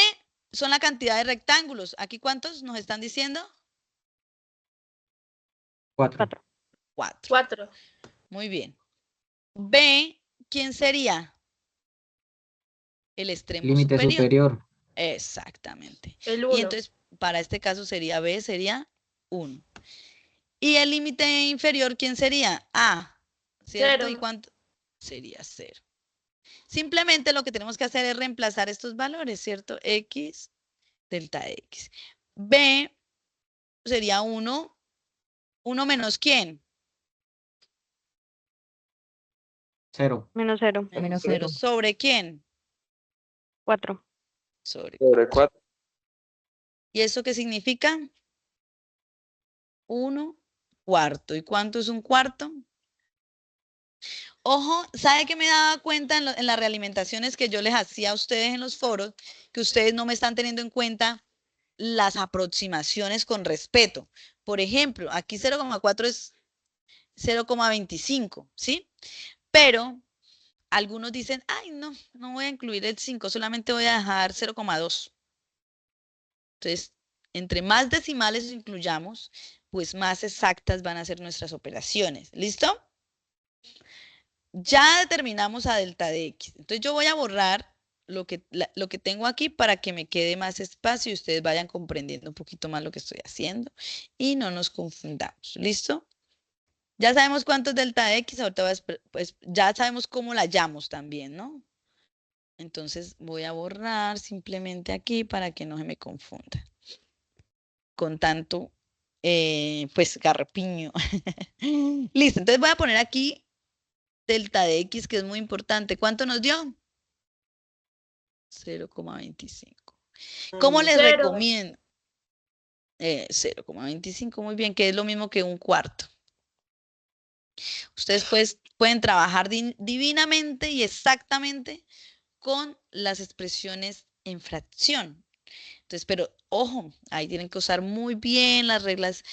S1: son la cantidad de rectángulos. ¿Aquí cuántos nos están diciendo?
S5: 4.
S4: 4.
S1: 4.
S2: 4.
S1: Muy bien. B, ¿quién sería? El extremo
S5: Límite superior.
S1: Exactamente.
S2: El
S1: Y
S2: 1.
S1: entonces, para este caso sería B, sería 1. Y el límite inferior, ¿quién sería? A, ¿cierto?
S2: 0.
S1: ¿Y cuánto? Sería 0. Simplemente lo que tenemos que hacer es reemplazar estos valores, ¿cierto? X, delta X. B sería 1. 1 menos ¿quién?
S5: 0.
S4: Menos 0.
S3: Menos
S1: 0. ¿Sobre quién?
S4: 4.
S1: Sobre
S3: Sobre
S1: 4.
S3: 4.
S1: ¿Y eso qué significa? 1 cuarto. ¿Y cuánto es un cuarto? Ojo, ¿sabe qué me daba cuenta en las realimentaciones que yo les hacía a ustedes en los foros? Que ustedes no me están teniendo en cuenta las aproximaciones con respeto. Por ejemplo, aquí 0,4 es 0,25, ¿sí? Pero algunos dicen, ay, no voy a incluir el 5, solamente voy a dejar 0,2. Entonces, entre más decimales incluyamos, pues más exactas van a ser nuestras operaciones. ¿Listo? Ya determinamos a delta de X. Entonces yo voy a borrar lo que tengo aquí para que me quede más espacio y ustedes vayan comprendiendo un poquito más lo que estoy haciendo y no nos confundamos. ¿Listo? Ya sabemos cuánto es delta de X, ahorita pues ya sabemos cómo la hallamos también, ¿no? Entonces voy a borrar simplemente aquí para que no se me confunda con tanto, pues, garpiño. Listo, entonces voy a poner aquí delta de X, que es muy importante. ¿Cuánto nos dio? 0,25. ¿Cómo les
S2: 0.
S1: recomiendo? 0,25, muy bien, que es lo mismo que un cuarto. Ustedes pues, pueden trabajar divinamente y exactamente con las expresiones en fracción. Entonces, pero ojo, ahí tienen que usar muy bien las reglas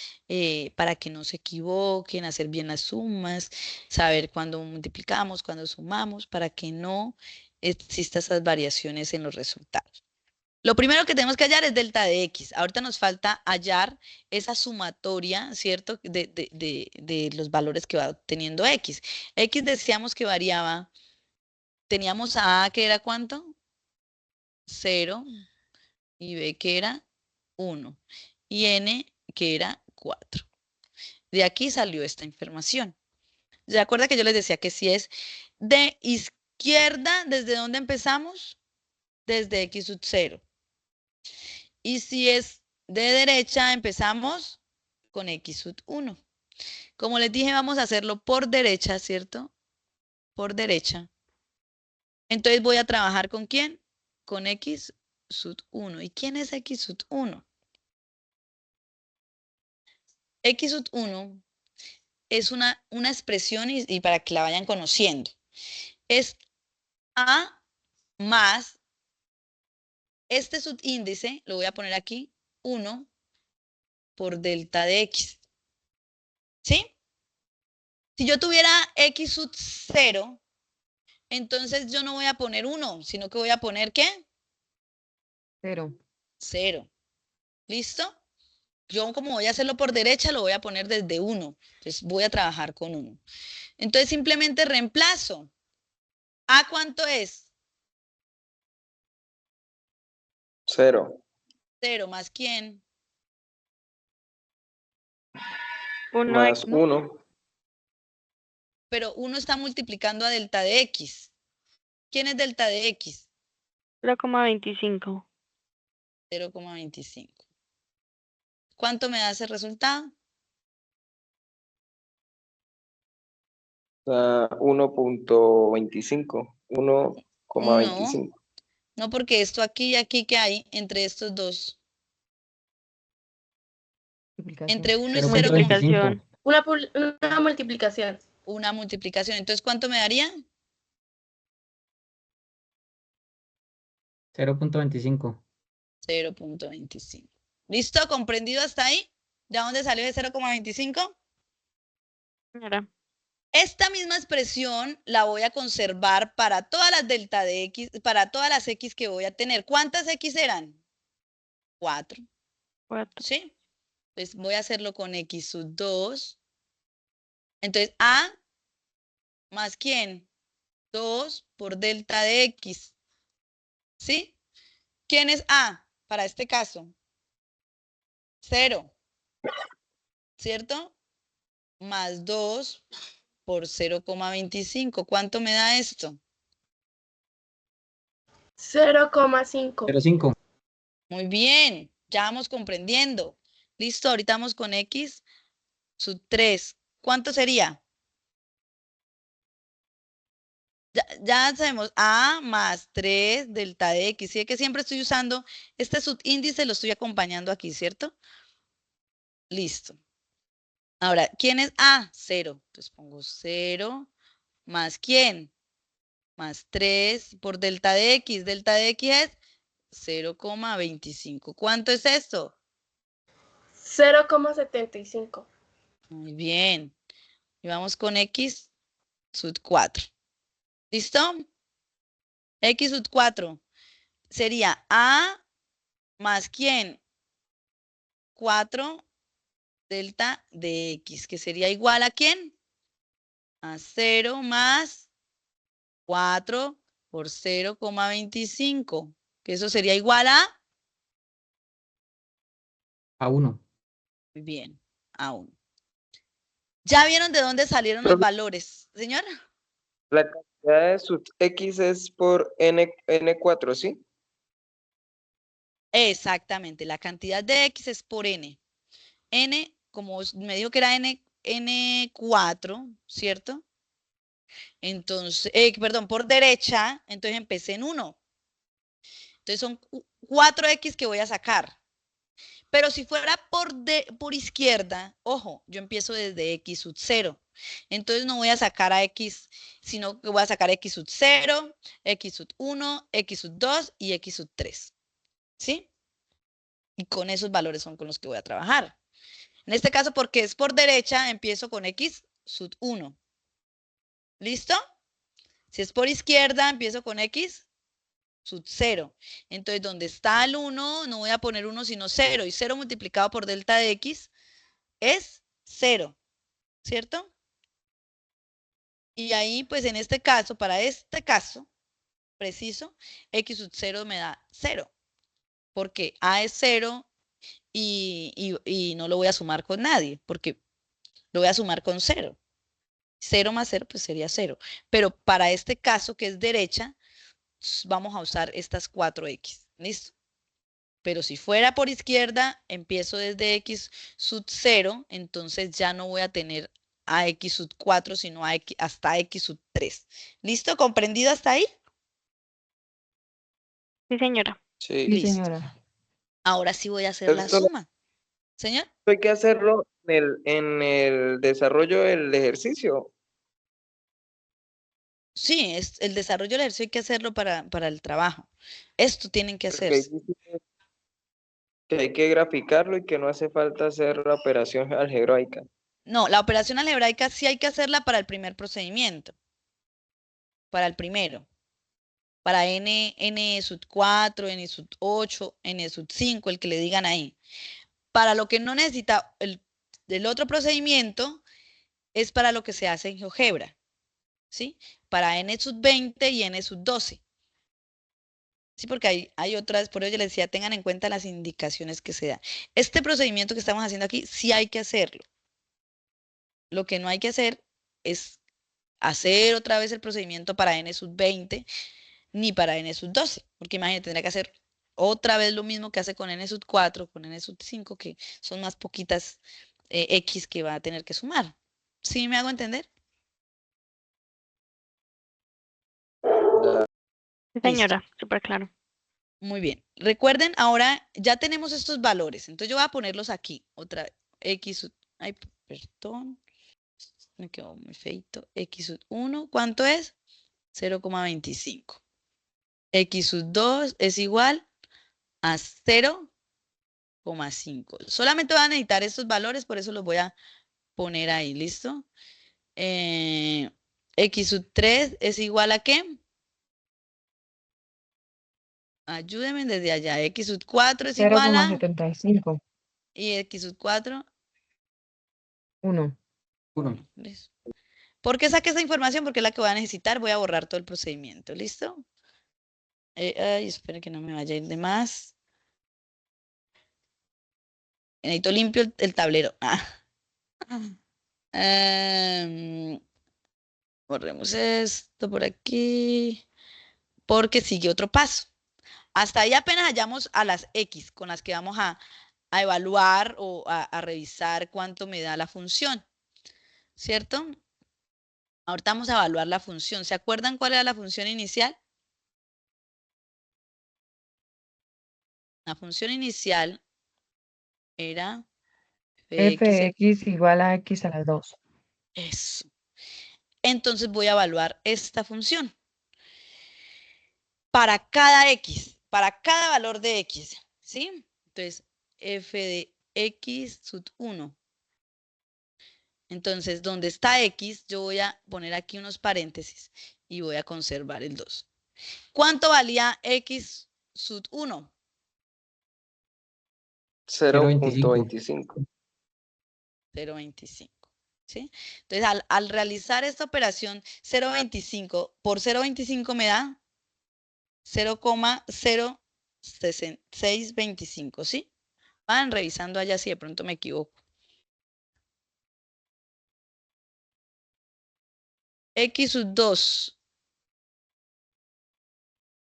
S1: para que no se equivoquen, hacer bien las sumas, saber cuándo multiplicamos, cuándo sumamos, para que no existan esas variaciones en los resultados. Lo primero que tenemos que hallar es delta de X. Ahorita nos falta hallar esa sumatoria, ¿cierto? De los valores que va obteniendo X. X decíamos que variaba. Teníamos a que era ¿cuánto? 0 y B que era 1 y N que era 4. De aquí salió esta información. ¿Se acuerda que yo les decía que si es de izquierda, ¿desde dónde empezamos? Desde X sub 0. Y si es de derecha, empezamos con X sub 1. Como les dije, vamos a hacerlo por derecha, ¿cierto? Por derecha. Entonces voy a trabajar ¿con quién? Con X sub 1. ¿Y quién es X sub 1? X sub 1 es una expresión y para que la vayan conociendo. Es A más este subíndice, lo voy a poner aquí, 1 por delta de X. ¿Sí? Si yo tuviera X sub 0, entonces yo no voy a poner 1, sino que voy a poner ¿qué?
S3: 0.
S1: 0. ¿Listo? Yo como voy a hacerlo por derecha, lo voy a poner desde 1. Entonces voy a trabajar con 1. Entonces simplemente reemplazo. ¿A cuánto es?
S3: 0.
S1: 0 más ¿quién?
S4: 1
S3: Más
S4: X.
S3: 1.
S1: Pero 1 está multiplicando a delta de X. ¿Quién es delta de X?
S4: 0,25.
S1: 0,25. ¿Cuánto me da ese resultado?
S3: 1.25. 1,25.
S1: No, porque esto aquí y aquí que hay entre estos dos. Entre 1 y 0,
S4: Multiplicación.
S2: Una multiplicación.
S1: una multiplicación. Entonces, ¿cuánto me daría?
S5: 0.25.
S1: 0,25. ¿Listo? ¿Comprendido hasta ahí? ¿De dónde salió ese 0,25?
S4: Mira.
S1: Esta misma expresión la voy a conservar para todas las delta de x, para todas las x que voy a tener. ¿Cuántas x eran? 4.
S4: 4.
S1: ¿Sí? Entonces voy a hacerlo con x sub 2. Entonces, a más ¿quién? 2 por delta de x. ¿Sí? ¿Quién es a para este caso? 0. ¿Cierto? Más 2 por 0,25. ¿Cuánto me da esto?
S2: 0,5.
S5: 0,5.
S1: Muy bien, ya vamos comprendiendo. Listo, ahorita vamos con x sub 3. ¿Cuánto sería? Ya sabemos, a más 3 delta de x. ¿Sí? Que siempre estoy usando este subíndice, lo estoy acompañando aquí, ¿cierto? Listo. Ahora, ¿quién es a? 0. Entonces pongo 0 más ¿quién? Más 3 por delta de x. Delta de x es 0,25. ¿Cuánto es esto?
S2: 0,75.
S1: Muy bien. Y vamos con x sub 4. ¿Listo? X sub 4 sería a más ¿quién? 4 delta de x, que sería igual a ¿quién? A 0 más 4 por 0,25, que eso sería igual
S5: A 1.
S1: muy bien, a 1. ¿Ya vieron de dónde salieron los
S3: Profe,
S1: valores, señor?
S3: la cantidad de sub x es por n4, ¿sí?
S1: Exactamente, la cantidad de x es por n. N, como me dijo que era n4, ¿cierto? Entonces, perdón, por derecha, entonces empecé en 1. Entonces son 4x que voy a sacar. Pero si fuera por izquierda, ojo, yo empiezo desde x sub 0. Entonces no voy a sacar a x, sino que voy a sacar x sub 0, x sub 1, x sub 2 y x sub 3. ¿Sí? Y con esos valores son con los que voy a trabajar. En este caso, porque es por derecha, empiezo con x sub 1. ¿Listo? Si es por izquierda, empiezo con x sub 0. Entonces, donde está el 1, no voy a poner 1 sino 0. Y 0 multiplicado por delta de x es 0. ¿Cierto? Y ahí, pues en este caso, para este caso preciso, x sub 0 me da 0. Porque a es 0 y no lo voy a sumar con nadie, porque lo voy a sumar con 0. 0 más 0, pues sería 0. Pero para este caso, que es derecha, vamos a usar estas 4x. ¿Listo? Pero si fuera por izquierda, empiezo desde x sub 0, entonces ya no voy a tener a x sub 4, sino a x, hasta x sub 3. ¿Listo? ¿Comprendido hasta ahí?
S4: Sí, señora.
S3: Sí.
S1: Listo. Señora. Ahora sí voy a hacer la
S3: Esto
S1: suma. Señor.
S3: hay que hacerlo en el desarrollo del ejercicio.
S1: Sí, el desarrollo del ejercicio hay que hacerlo para el trabajo. Esto tienen que
S3: Porque
S1: hacerse.
S3: que hay que graficarlo y que no hace falta hacer la operación algebraica.
S1: No, la operación algebraica sí hay que hacerla para el primer procedimiento. Para el primero. Para n sub 4, n sub 8, n sub 5, el que le digan ahí. Para lo que no necesita el otro procedimiento es para lo que se hace en GeoGebra, ¿sí? Para n sub 20 y n sub 12. Sí, porque hay otras, por ello yo les decía, tengan en cuenta las indicaciones que se dan. Este procedimiento que estamos haciendo aquí, sí hay que hacerlo. Lo que no hay que hacer es hacer otra vez el procedimiento para n sub 20 ni para n sub 12, porque imagínate, tendrá que hacer otra vez lo mismo que hace con n sub 4, con n sub 5, que son más poquitas x que va a tener que sumar. ¿Sí me hago entender?
S4: Sí,
S1: Listo.
S4: señora. Súper claro.
S1: Muy bien. Recuerden, ahora ya tenemos estos valores. Entonces yo voy a ponerlos aquí. Otra vez. X sub, ay, perdón. Me quedó muy feito. X sub 1, ¿cuánto es? 0,25. X sub 2 es igual a 0,5. Solamente van a necesitar estos valores, por eso los voy a poner ahí, ¿listo? X sub 3 es igual a ¿qué? Ayúdenme desde allá. X sub 4 es igual a...
S6: 0,75.
S1: Y X sub 4.
S6: 1.
S5: 1.
S1: Listo. ¿Por qué saqué esa información? Porque es la que voy a necesitar. Voy a borrar todo el procedimiento. ¿Listo? Ay, espero que no me vaya a ir de más. Necesito limpio el tablero. Borremos esto por aquí. Porque sigue otro paso. Hasta ahí apenas hallamos a las X con las que vamos a evaluar o a revisar cuánto me da la función. ¿Cierto? Ahorita vamos a evaluar la función. ¿Se acuerdan cuál era la función inicial? La función inicial era
S6: Fx igual a x a la 2.
S1: Eso. Entonces voy a evaluar esta función. Para cada x, para cada valor de x, ¿sí? Entonces, f de x sub 1. Entonces, donde está x, yo voy a poner aquí unos paréntesis y voy a conservar el 2. ¿Cuánto valía x sub 1?
S3: 0.25.
S1: 0.25. ¿Sí? Entonces, al realizar esta operación 0.25 por 0.25 me da 0,0625, ¿sí? Van revisando allá si de pronto me equivoco. X sub 2.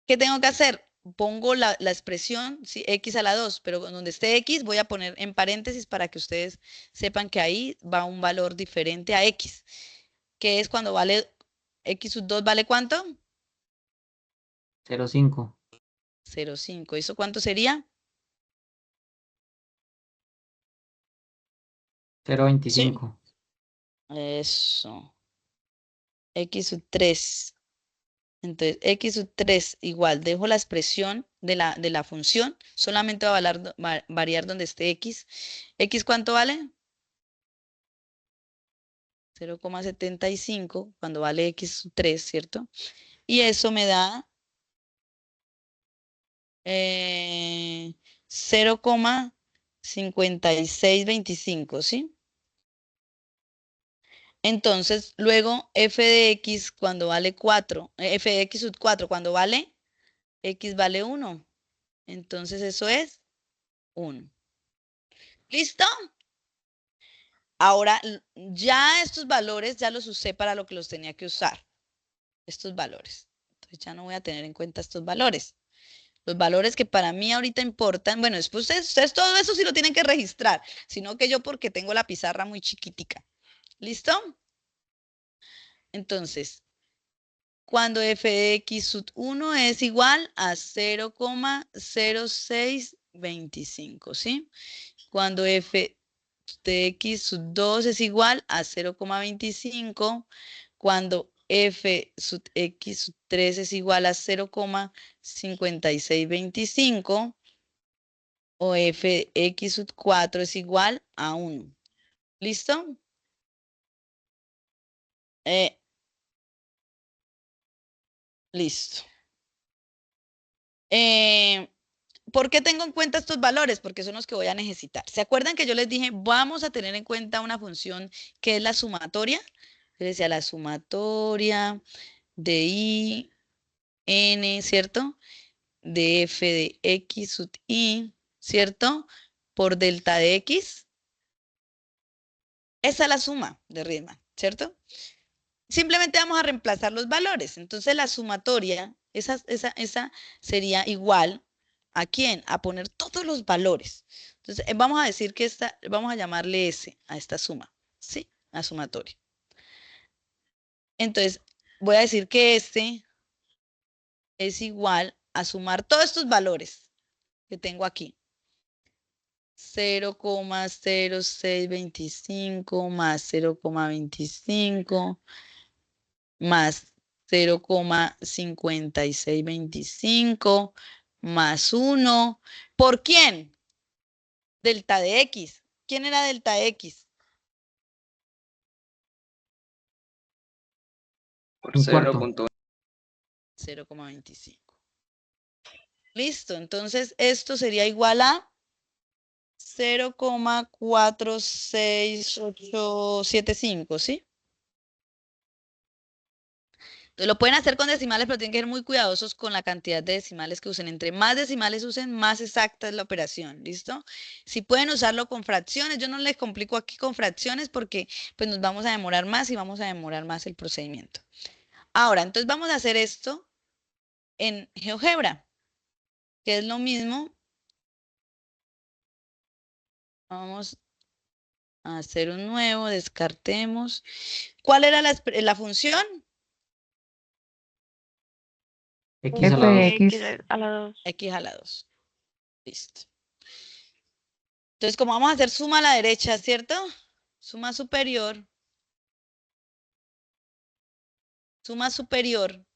S1: ¿Qué tengo que hacer? Pongo la expresión, ¿sí? X a la 2, pero donde esté X voy a poner en paréntesis para que ustedes sepan que ahí va un valor diferente a X, que es cuando vale X sub 2, ¿vale cuánto?
S5: 0,5.
S1: 0,5. ¿Eso cuánto sería?
S5: 0,25.
S1: Eso. X sub 3. Entonces, X sub 3 igual, dejo la expresión de la función, solamente va a variar donde esté X. ¿X cuánto vale? 0,75 cuando vale X sub 3, ¿cierto? Y eso me da 0,5625, ¿sí? Entonces, luego f de x cuando vale 4, f de x sub 4 cuando vale, x vale 1. Entonces, eso es 1. ¿Listo? Ahora, ya estos valores ya los usé para lo que los tenía que usar. Estos valores. Entonces, ya no voy a tener en cuenta estos valores. Los valores que para mí ahorita importan, bueno, después ustedes todo eso sí lo tienen que registrar, sino que yo porque tengo la pizarra muy chiquitica. ¿Listo? Entonces, cuando f de x sub 1 es igual a 0,0625, ¿sí? Cuando f de x sub 2 es igual a 0,25, cuando f sub x sub 3 es igual a 0,5625, o f de x sub 4 es igual a 1. ¿Listo? Listo. ¿Por qué tengo en cuenta estos valores? Porque son los que voy a necesitar. ¿Se acuerdan que yo les dije, vamos a tener en cuenta una función que es la sumatoria? Yo decía la sumatoria de i, n, ¿cierto? De f de x sub i, ¿cierto? Por delta de x. Esa es la suma de Riemann, ¿cierto? Simplemente vamos a reemplazar los valores. Entonces la sumatoria, esa sería igual ¿a quién? A poner todos los valores. Entonces vamos a decir que vamos a llamarle S a esta suma, ¿sí? La sumatoria. Entonces voy a decir que este es igual a sumar todos estos valores que tengo aquí. 0,0625 más 0,25 más 0,5625 más 1. ¿Por quién? Delta de x. ¿Quién era delta de x?
S7: por
S5: Un cuarto.
S1: 0,25. Listo, entonces esto sería igual a 0,46875, ¿sí? Entonces lo pueden hacer con decimales, pero tienen que ser muy cuidadosos con la cantidad de decimales que usen. Entre más decimales usen, más exacta es la operación, ¿listo? Si pueden usarlo con fracciones, yo no les complico aquí con fracciones porque pues nos vamos a demorar más y vamos a demorar más el procedimiento. Ahora, entonces vamos a hacer esto en GeoGebra, que es lo mismo. Vamos a hacer un nuevo, descartemos. ¿Cuál era la función?
S5: X a la 2.
S6: fx.
S4: X a la 2.
S1: X a la 2. Listo. Entonces, como vamos a hacer suma a la derecha, ¿cierto? Suma superior. Suma superior.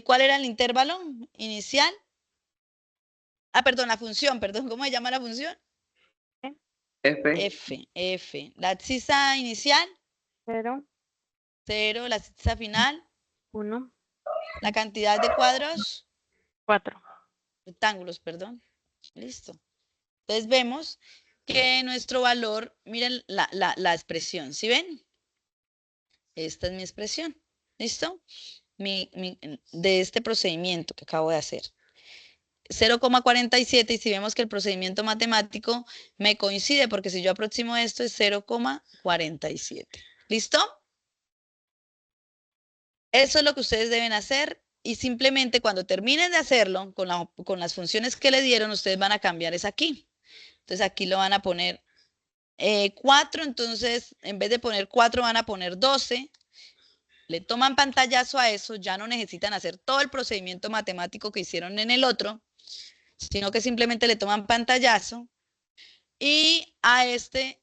S1: ¿Cuál era el intervalo inicial? Ah, perdón, la función, perdón. ¿Cómo se llama la función? F. La abscisa inicial,
S4: 0,
S1: 0. La abscisa final,
S4: 1,
S1: la cantidad de cuadros,
S4: 4.
S1: rectángulos, perdón. Listo. Entonces vemos que nuestro valor, miren la expresión, ¿sí ven? Esta es mi expresión, ¿listo? De este procedimiento que acabo de hacer. 0,47 y si vemos que el procedimiento matemático me coincide, porque si yo aproximo esto es 0,47. ¿Listo? Eso es lo que ustedes deben hacer y simplemente cuando terminen de hacerlo con las funciones que le dieron, ustedes van a cambiar es aquí. Entonces aquí lo van a poner 4, entonces en vez de poner 4 van a poner 12. Le toman pantallazo a eso, ya no necesitan hacer todo el procedimiento matemático que hicieron en el otro, sino que simplemente le toman pantallazo y a este,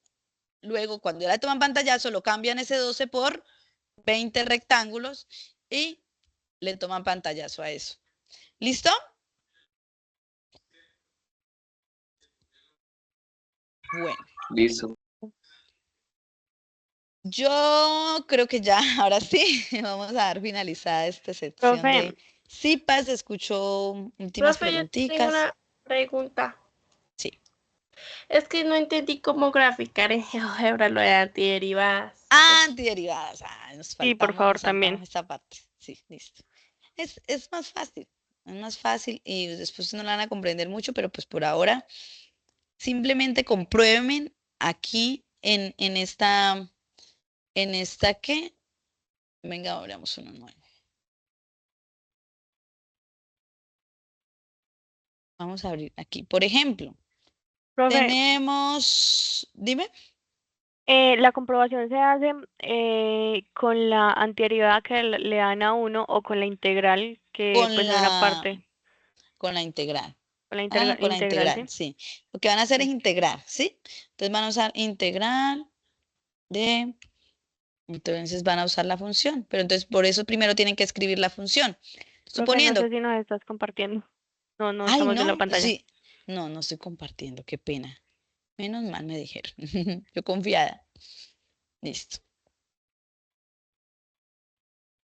S1: luego cuando ya le toman pantallazo, lo cambian ese 12 por 20 rectángulos y le toman pantallazo a eso. ¿Listo? Bueno.
S7: Listo.
S1: Yo creo que ya, ahora sí, vamos a dar finalizada esta sección
S4: Profe.
S1: de CIPAS. Escucho últimas
S2: Profe, yo tengo
S1: preguntitas.
S2: una pregunta.
S1: Sí.
S2: Es que no entendí cómo graficar en GeoGebra lo de antiderivadas.
S1: Antiderivadas. Nos
S4: Sí, por favor,
S1: saltamos
S4: también.
S1: esta parte. Sí, listo. Es más fácil. Es más fácil y después no la van a comprender mucho, pero pues por ahora simplemente comprueben aquí en esta que, venga, abramos uno nuevo. Vamos a abrir aquí. Por ejemplo,
S4: Profe,
S1: tenemos, dime.
S4: la comprobación se hace con la antiderivada que le dan a uno o con la integral que
S1: Con
S4: pues hay una parte.
S1: Con la integral.
S4: Con la
S1: Con la integral,
S4: ¿sí?
S1: sí. Lo que van a hacer es integrar, ¿sí? Entonces van a usar integral de, entonces van a usar la función, pero entonces por eso primero tienen que escribir la función.
S4: Profe,
S1: Suponiendo,
S4: no sé si nos estás compartiendo. No
S1: ay,
S4: estamos viendo la
S1: no,
S4: pantalla.
S1: sí, no estoy compartiendo, qué pena. Menos mal me dijeron, yo confiada. Listo.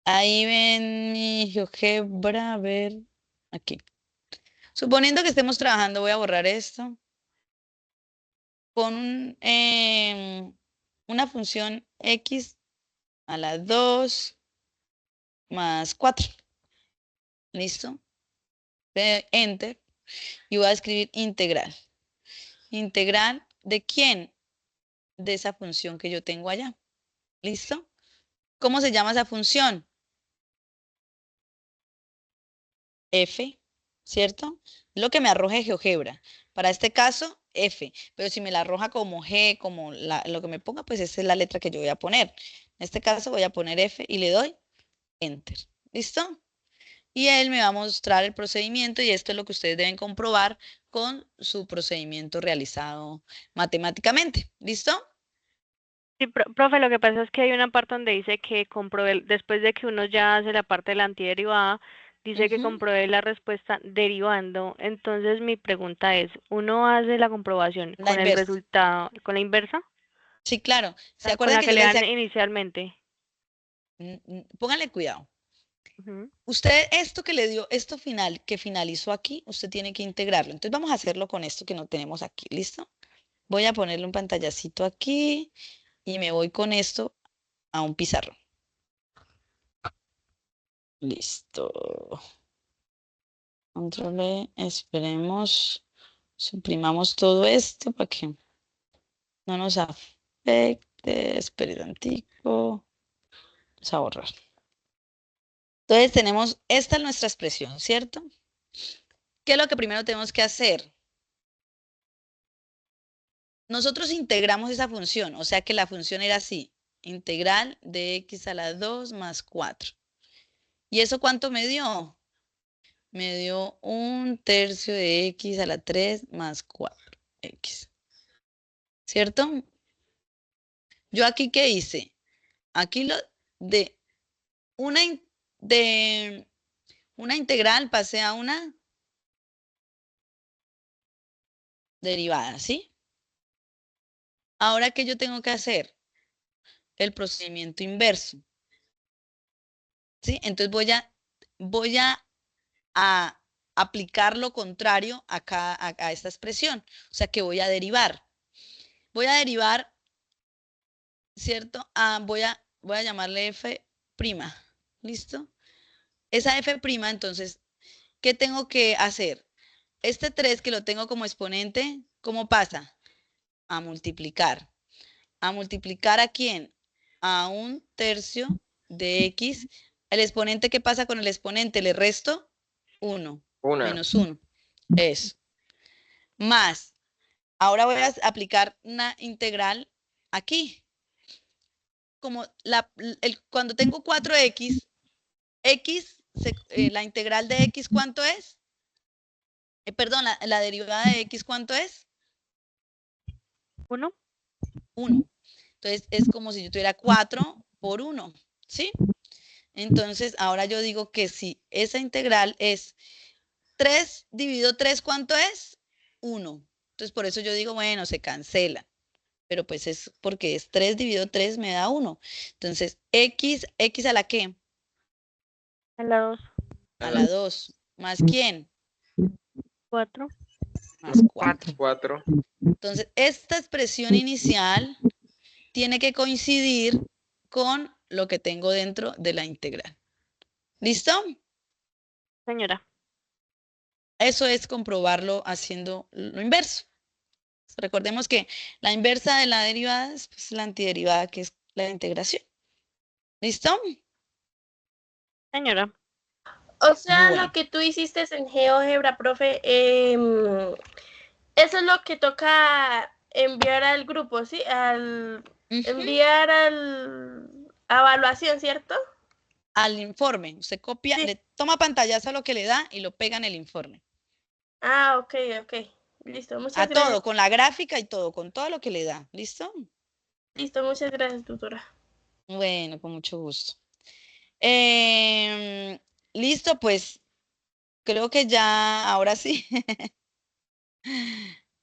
S1: Ahí ven mi GeoGebra, a ver, aquí. Suponiendo que estemos trabajando, voy a borrar esto. Con una función x a la 2 más 4. ¿Listo? Enter. Y voy a escribir integral. ¿Integral de quién? De esa función que yo tengo allá. ¿Listo? ¿Cómo se llama esa función? F, ¿cierto? Lo que me arroje GeoGebra. Para este caso, F. Pero si me la arroja como G, como lo que me ponga, pues esa es la letra que yo voy a poner. En este caso voy a poner F y le doy Enter. ¿Listo? Y él me va a mostrar el procedimiento y esto es lo que ustedes deben comprobar con su procedimiento realizado matemáticamente. ¿Listo?
S4: Sí, profe, lo que pasa es que hay una parte donde dice que compruebe, después de que uno ya hace la parte de la antiderivada, dice que compruebe la respuesta derivando. Entonces mi pregunta es, ¿uno hace la comprobación
S1: La
S4: con el
S1: inversa.
S4: resultado, con la inversa?
S1: Sí, claro. ¿Se
S4: Con
S1: acuerdan
S4: la
S1: que
S4: que
S1: yo
S4: le
S1: le
S4: dan
S1: decía?
S4: inicialmente.
S1: Póngale cuidado.
S4: Ujú.
S1: Usted, esto que le dio, esto final, que finalizó aquí, usted tiene que integrarlo. Entonces vamos a hacerlo con esto que no tenemos aquí, ¿listo? Voy a ponerle un pantallacito aquí y me voy con esto a un pizarrón. Listo. Control E, esperemos, suprimamos todo esto para que no nos afecte. Espere tantico. Vamos a borrar. Entonces tenemos, esta es nuestra expresión, ¿cierto? ¿Qué es lo que primero tenemos que hacer? Nosotros integramos esa función, o sea que la función era así, integral de x a la 2 más 4. ¿Y eso cuánto me dio? Me dio 1/3 de x a la 3 más 4x. ¿Cierto? Yo aquí, ¿qué hice? Aquí lo de una, de una integral pasé a una derivada, ¿sí? Ahora, ¿qué yo tengo que hacer? El procedimiento inverso, ¿sí? Entonces voy a aplicar lo contrario acá a esta expresión. O sea que voy a derivar. Voy a derivar, ¿cierto? Voy a llamarle f'. ¿Listo? Esa f', entonces, ¿qué tengo que hacer? Este 3 que lo tengo como exponente, ¿cómo pasa? A multiplicar. ¿A multiplicar a quién? A 1/3 de x. ¿El exponente qué pasa con el exponente? Le resto 1. Menos 1. Eso. Más. Ahora voy a aplicar una integral aquí. Como cuando tengo 4x, la integral de x, ¿cuánto es? Perdón, la derivada de x, ¿cuánto es?
S4: 1.
S1: 1. Entonces, es como si yo tuviera 4 por 1, ¿sí? Entonces, ahora yo digo que si esa integral es 3 dividido 3, ¿cuánto es? 1. Entonces, por eso yo digo, bueno, se cancela. Pero pues es porque es 3 dividido 3 me da 1. Entonces, x a la qué?
S4: A la 2.
S1: A la 2. ¿Más quién?
S4: 4.
S1: Más 4.
S3: 4.
S1: Entonces, esta expresión inicial tiene que coincidir con lo que tengo dentro de la integral. ¿Listo?
S4: Señora.
S1: Eso es comprobarlo haciendo lo inverso. Recordemos que la inversa de la derivada es pues, la antiderivada, que es la integración. ¿Listo?
S4: Señora.
S2: O sea,
S1: Bueno.
S2: lo que tú hiciste en GeoGebra, profe, eso es lo que toca enviar al grupo, ¿sí? Enviar a evaluación, ¿cierto?
S1: Al informe. Usted copia,
S2: Sí.
S1: le toma pantallazo a lo que le da y lo pega en el informe.
S2: Ah, ok. Listo, muchas
S1: A
S2: gracias.
S1: todo, con la gráfica y todo, con todo lo que le da. ¿Listo?
S2: Listo, muchas gracias, tutora.
S1: Bueno, con mucho gusto. Listo, pues creo que ya, ahora sí.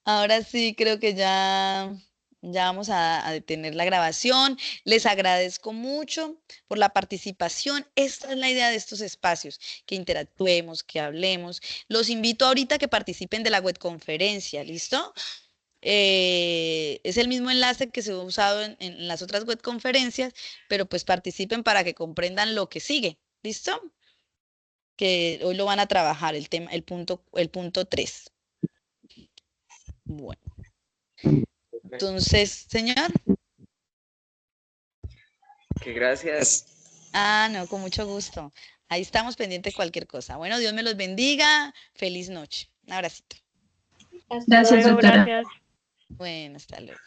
S1: Ahora sí, creo que ya vamos a detener la grabación. Les agradezco mucho por la participación. Esta es la idea de estos espacios, que interactuemos, que hablemos. Los invito ahorita a que participen de la webconferencia, ¿listo? Es el mismo enlace que se ha usado en las otras webconferencias, pero pues participen para que comprendan lo que sigue, ¿listo? Que hoy lo van a trabajar, el tema, el punto 3. Bueno. Entonces, señor.
S3: Que gracias.
S1: No, con mucho gusto. Ahí estamos pendientes de cualquier cosa. Bueno, Dios me los bendiga. Feliz noche. Un abracito.
S2: Hasta
S6: Gracias,
S2: luego.
S6: doctora.
S4: Gracias.
S1: Bueno, hasta luego.